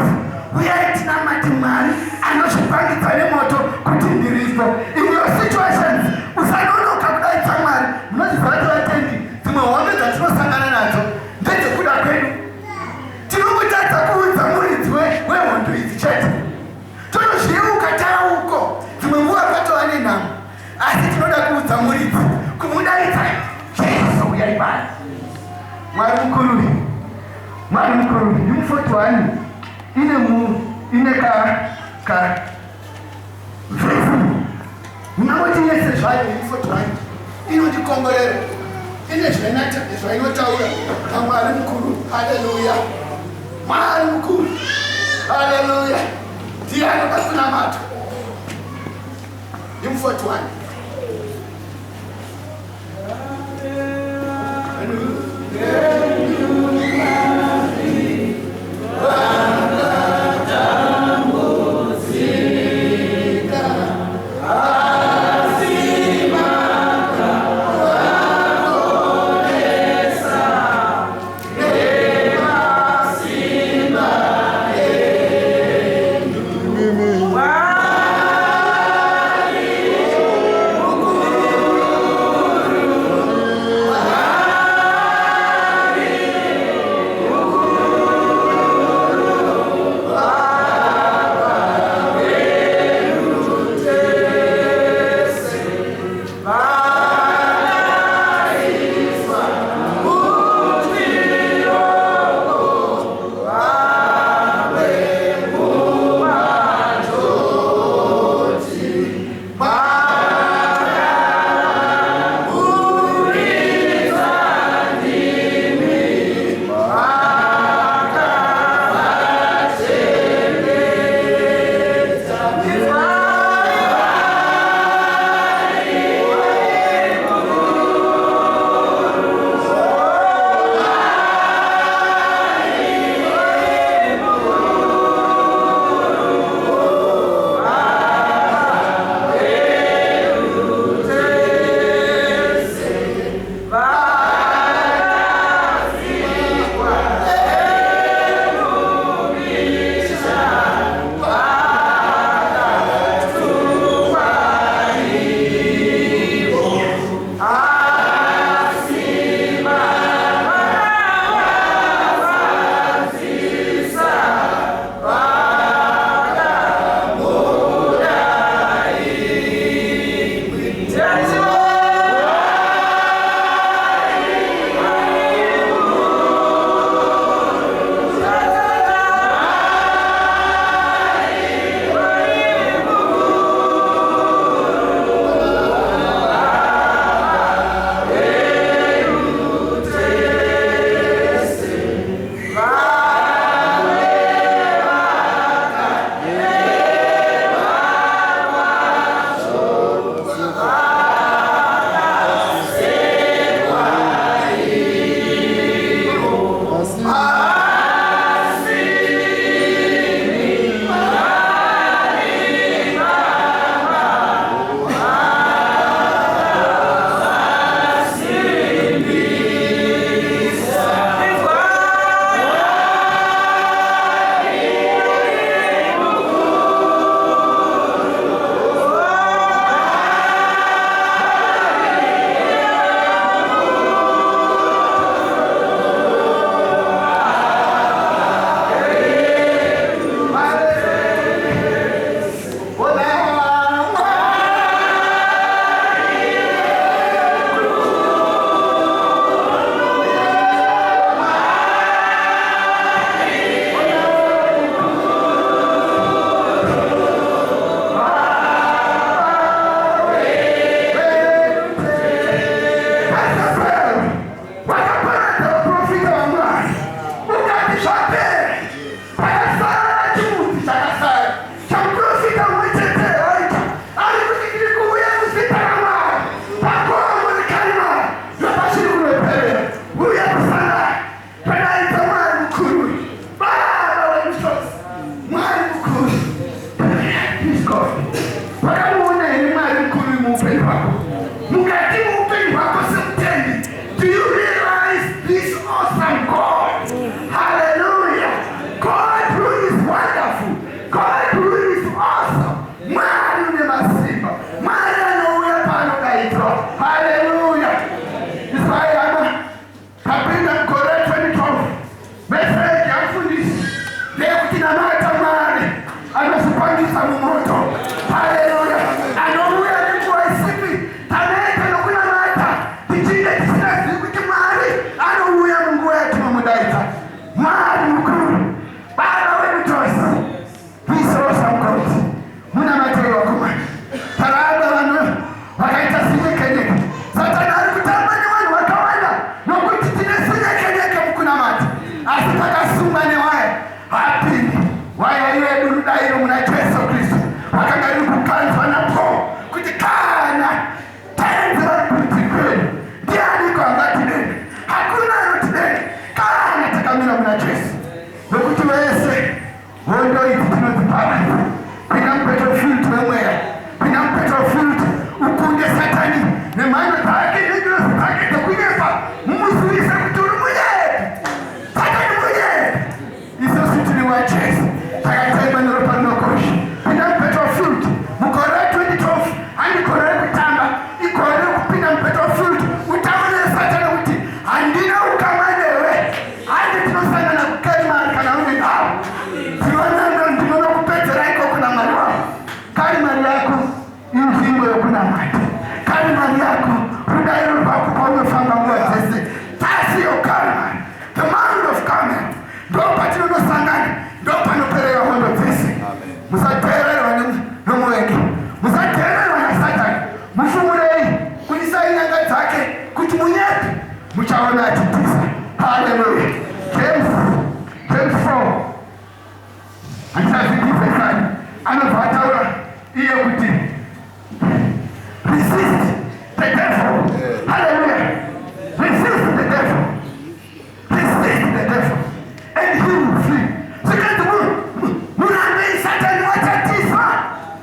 uyai tinamati Mwari anozvipangidza nemoto kuti ndiripo. In your situations usanonoka kudaidza Mwari. Munoziva kuti vatendi dzimwe hombe dzatinosangana nadzo ndedzekuda kwedu. Tinongotadza kuudza muridzi wehondo idzi chete. Tonozviuka tauko dzimwe nguva patova nenhamo asi tinoda kuudza muridzi kumudaidza Jesu uyai bani. Mwari mukuru. Mwari mkuru yumfotwani ine ka unawati yese zvayo yumfotwani inotikomborera ine zvainotaura naMwari mukuru. Haleluya, Mwari mukuru, haleluya. Ndiani akakunamata yumfotwani. mati. Kalimani yako udairo pakupona fanga mwatese. Tasi yo kalimani. The mind of Carmel. Don't patino no sangani. Don't panopere ya hondo tese. Musatere wani nomwenge. Musatere wani satani. Mufumurei. Kunisa inanga take. Kutimunyeti. Muchawana atitisa. Hallelujah. James 4. Anasema pesani. Anavataura iyo kuti. Resist the devil. Hallelujah. Resist the devil. Resist the devil. And he will flee. Second munamei Satan watatisa.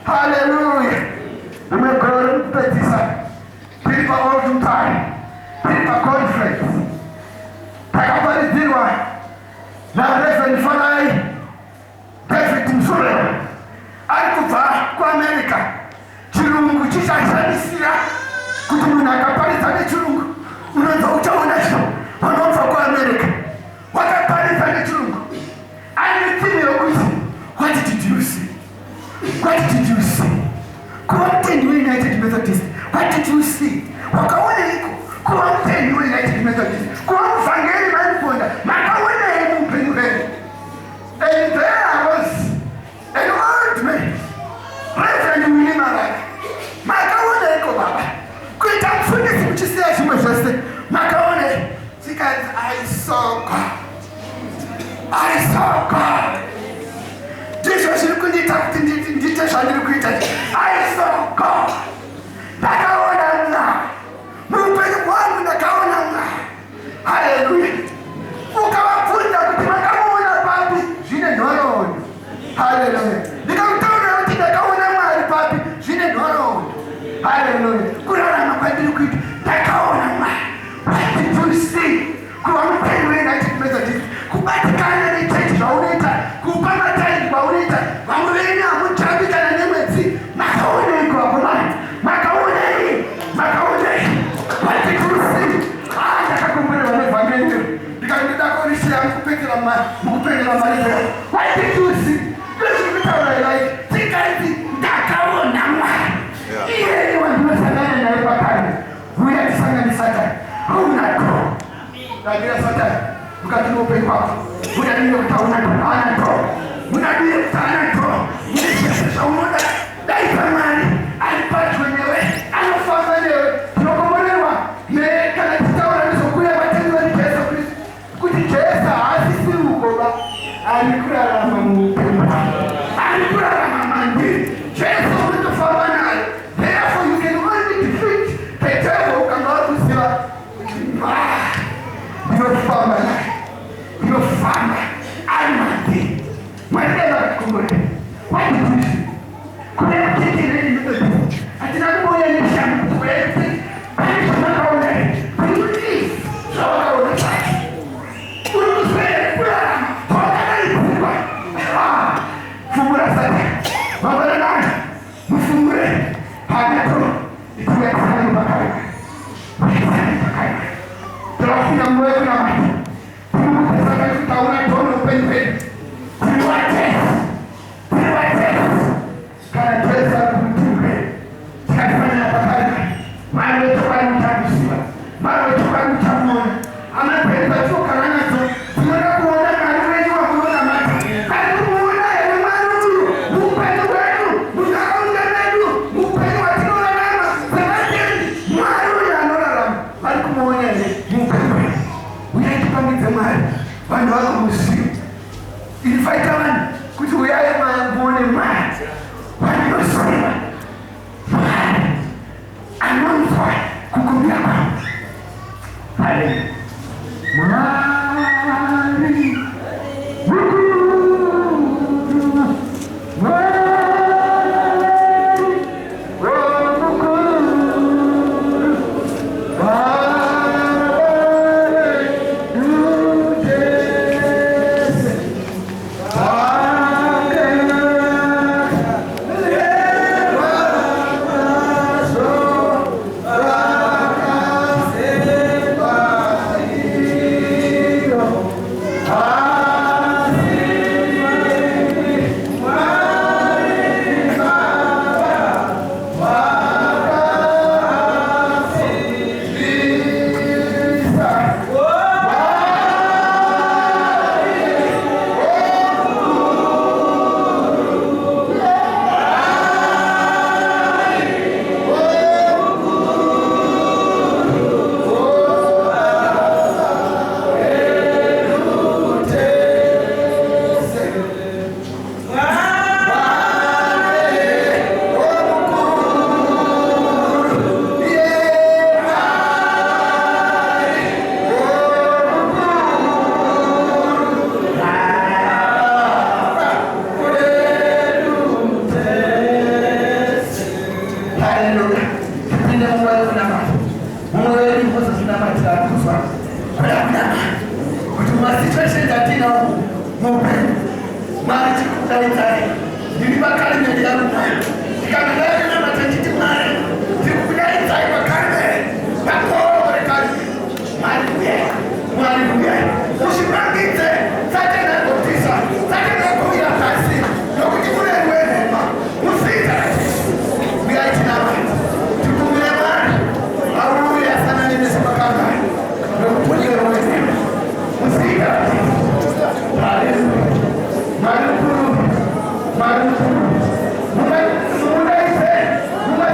Hallelujah. Umegoro mpetisa. Pilipa all the time. Pilipa conference. Takabaliziwa na Reverend Fanai David Msure alikufa kwa Amerika. Chirungu chishanisira kuti munhu akaparisa nechirungu unonza uchaonacho vanofa kwa Amerika wakaparisa nechirungu. Anetini yokuti what did you see? What did you see? Kuva mutendi weUnited Methodist, what did you see? Wakaona iko kuva mutendi weUnited Methodist, kuva muvhangeri maniponda makaona hemu mupenyu hwenyu. And there was an old man, Reverend William Malaka. Makaone iko baba kuita mfundisi mchisia chimwe chose. Makaone because I saw God. I saw God. Ndisho shirikundita ndite shandirikuita. I saw God. Nakaona mna mupenyu wangu nakaona mna. Hallelujah. Ukawafunda kuti makaona papi zvine nhoroondo. Hallelujah. Ndikakutaura kuti ndakaona Mwari papi zvine nhoroondo. Hallelujah. Kurarama kwandiri kuita ndakaona Mwari. What did you see? Kuva mupenyu weUnited Methodist, kubatikana nechechi zvaunoita, kupa matairi kwaunoita, vamwe venyu hamuchavi kana nemwedzi. Makaonei akomana? Makaonei? Makaonei? What did you see? Ndakakomborerwa nevhangeri ndikandida kurisira mukupengera mari zero. What did you see? Ndozvikutaura like tikaiti ndakaona Mwari. Iyeni wandinosangana naye pakare uya tisangani Satani. Hauna to. Ndagira Satani mukati muupenyu hwako. Munadire kuti hauna to. Haana to. Munadire kuti haana to. Munezvese zvaunoda daita Mwari ari padyo newe, anofamba newe. Tinokomborerwa kana tichitaura nezvokuuya kwaTesu Jesu Kristu kuti Jesu haasisi ugoba, ari kurarama muupenyu hwako, ari kurarama mandiri. Jesu unotofamba naye. Therefore you can only defeat the devil ukanga wakuziva ndinofamba naye, ndinofamba ari mandiri. Mwari deva kukomborera. What did you see? Kune mutendere Methodist hatina kuboya neshangu kuti kwete pane zvamakaona kuti zvawakaona chake uri kuzvere kurarama zvawakadaidzirwa. Fumura Satani vavananana mufumure panato ikuyatisani pakaika yatisani pakaika tavafuna mwewe kunamata tirimukutesaka kutaura tono upenyu hwedu tiriwatesa kana Jesu arikutimbe tikatifanira pakaika mari wetokani uchakuziva mari wetokani uchamuona amapeni patinogara nadzo tinoda kuona mari wenyu wakuona mata kari kumuona here Mwari uyu muupenyu hwedu muntaraunda medu muupenyu hwatinorarama sevatendi. Mwari uyu anorarama vari kumuona here muupenyu hwedu. Uyai tipangidze Mwari vanhu vanomuziva. Ilifaita vanhu kuti uyai muone Mwari vanosiva Mwari anonzwa kukumbira kwavo. haleluya. Kipinde Mungu wewe unamata. Mungu wewe ni kosa tunamata la kuswa. Haleluya. Kutuma situation tatina mupendo. Mari chikudai. Nilibakali mbele ya Mungu. Nikamwambia na matatizo mare. Sikudai tai bakale. Bakole kali. Haleluya. Ushimangite. Sasa na kutisa. Sasa na kuya kasi. Nokujikule wewe. Usita. Biachi na wewe. Tukumile mare. Haleluya sana nimesema kama. Nokujikule wewe. Usita. Haleluya. Maruku. Mungu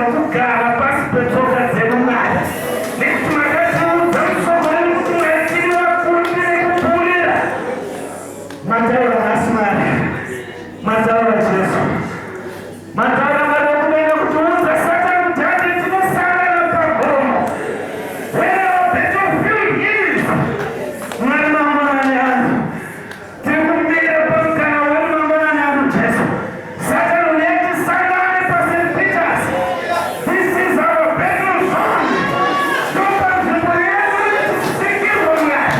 wekugara pasi petsoka dzemumwari nekuti makatiudza musogoreni kuti mwaitiri vakumbire kupfuurira mataura nhasi Mwari, mataura Jesu, mataura Mwari wekudenga kutiudza Satani kuti ati tinosangana pagomo where our battlefield is. Mwari mangwanani ano tiri kumira pamukana wari mangwanani ano Jesu. Satani unetisangane paSt. Peters. This is our battle zone. Ndopanzvimbo yedu yetisikirwa Mwari.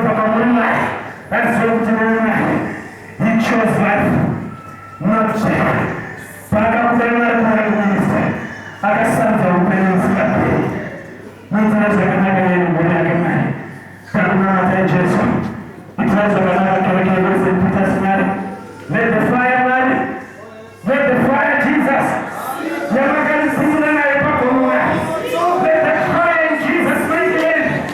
for coming life. That's what you know. He chose life, not death. Paga o primeiro ministro. Aga santa o primeiro. Não traz a caneta de mulher que mais. Tá com a até Jesus. E traz a caneta que você puta senhora. Let the fire, Lord. Let the fire, Jesus. Let the fire in Jesus' mighty name.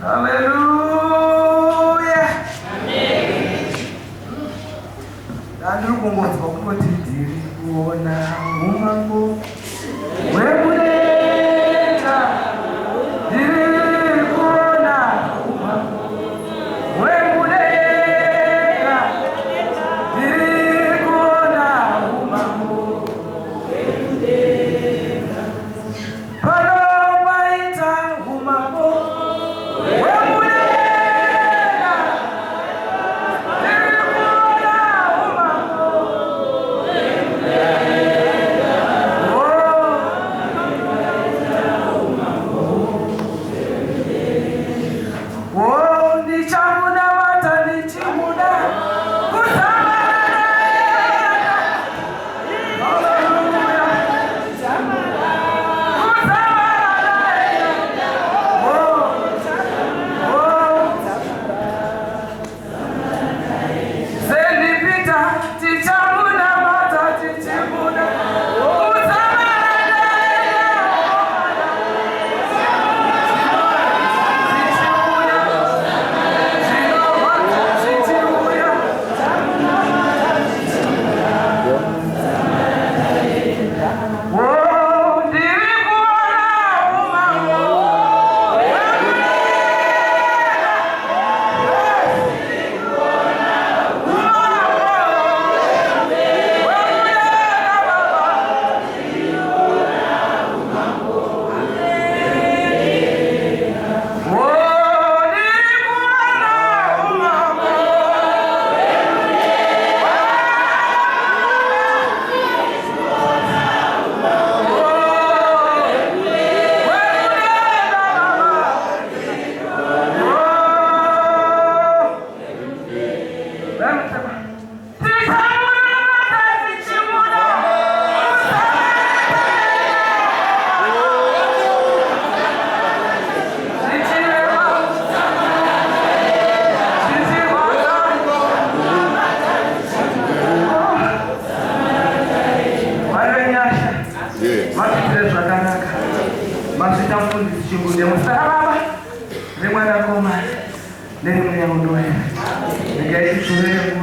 Amen. Baba, remwana komana, neri mwenye undoe. Ngai tuchuremu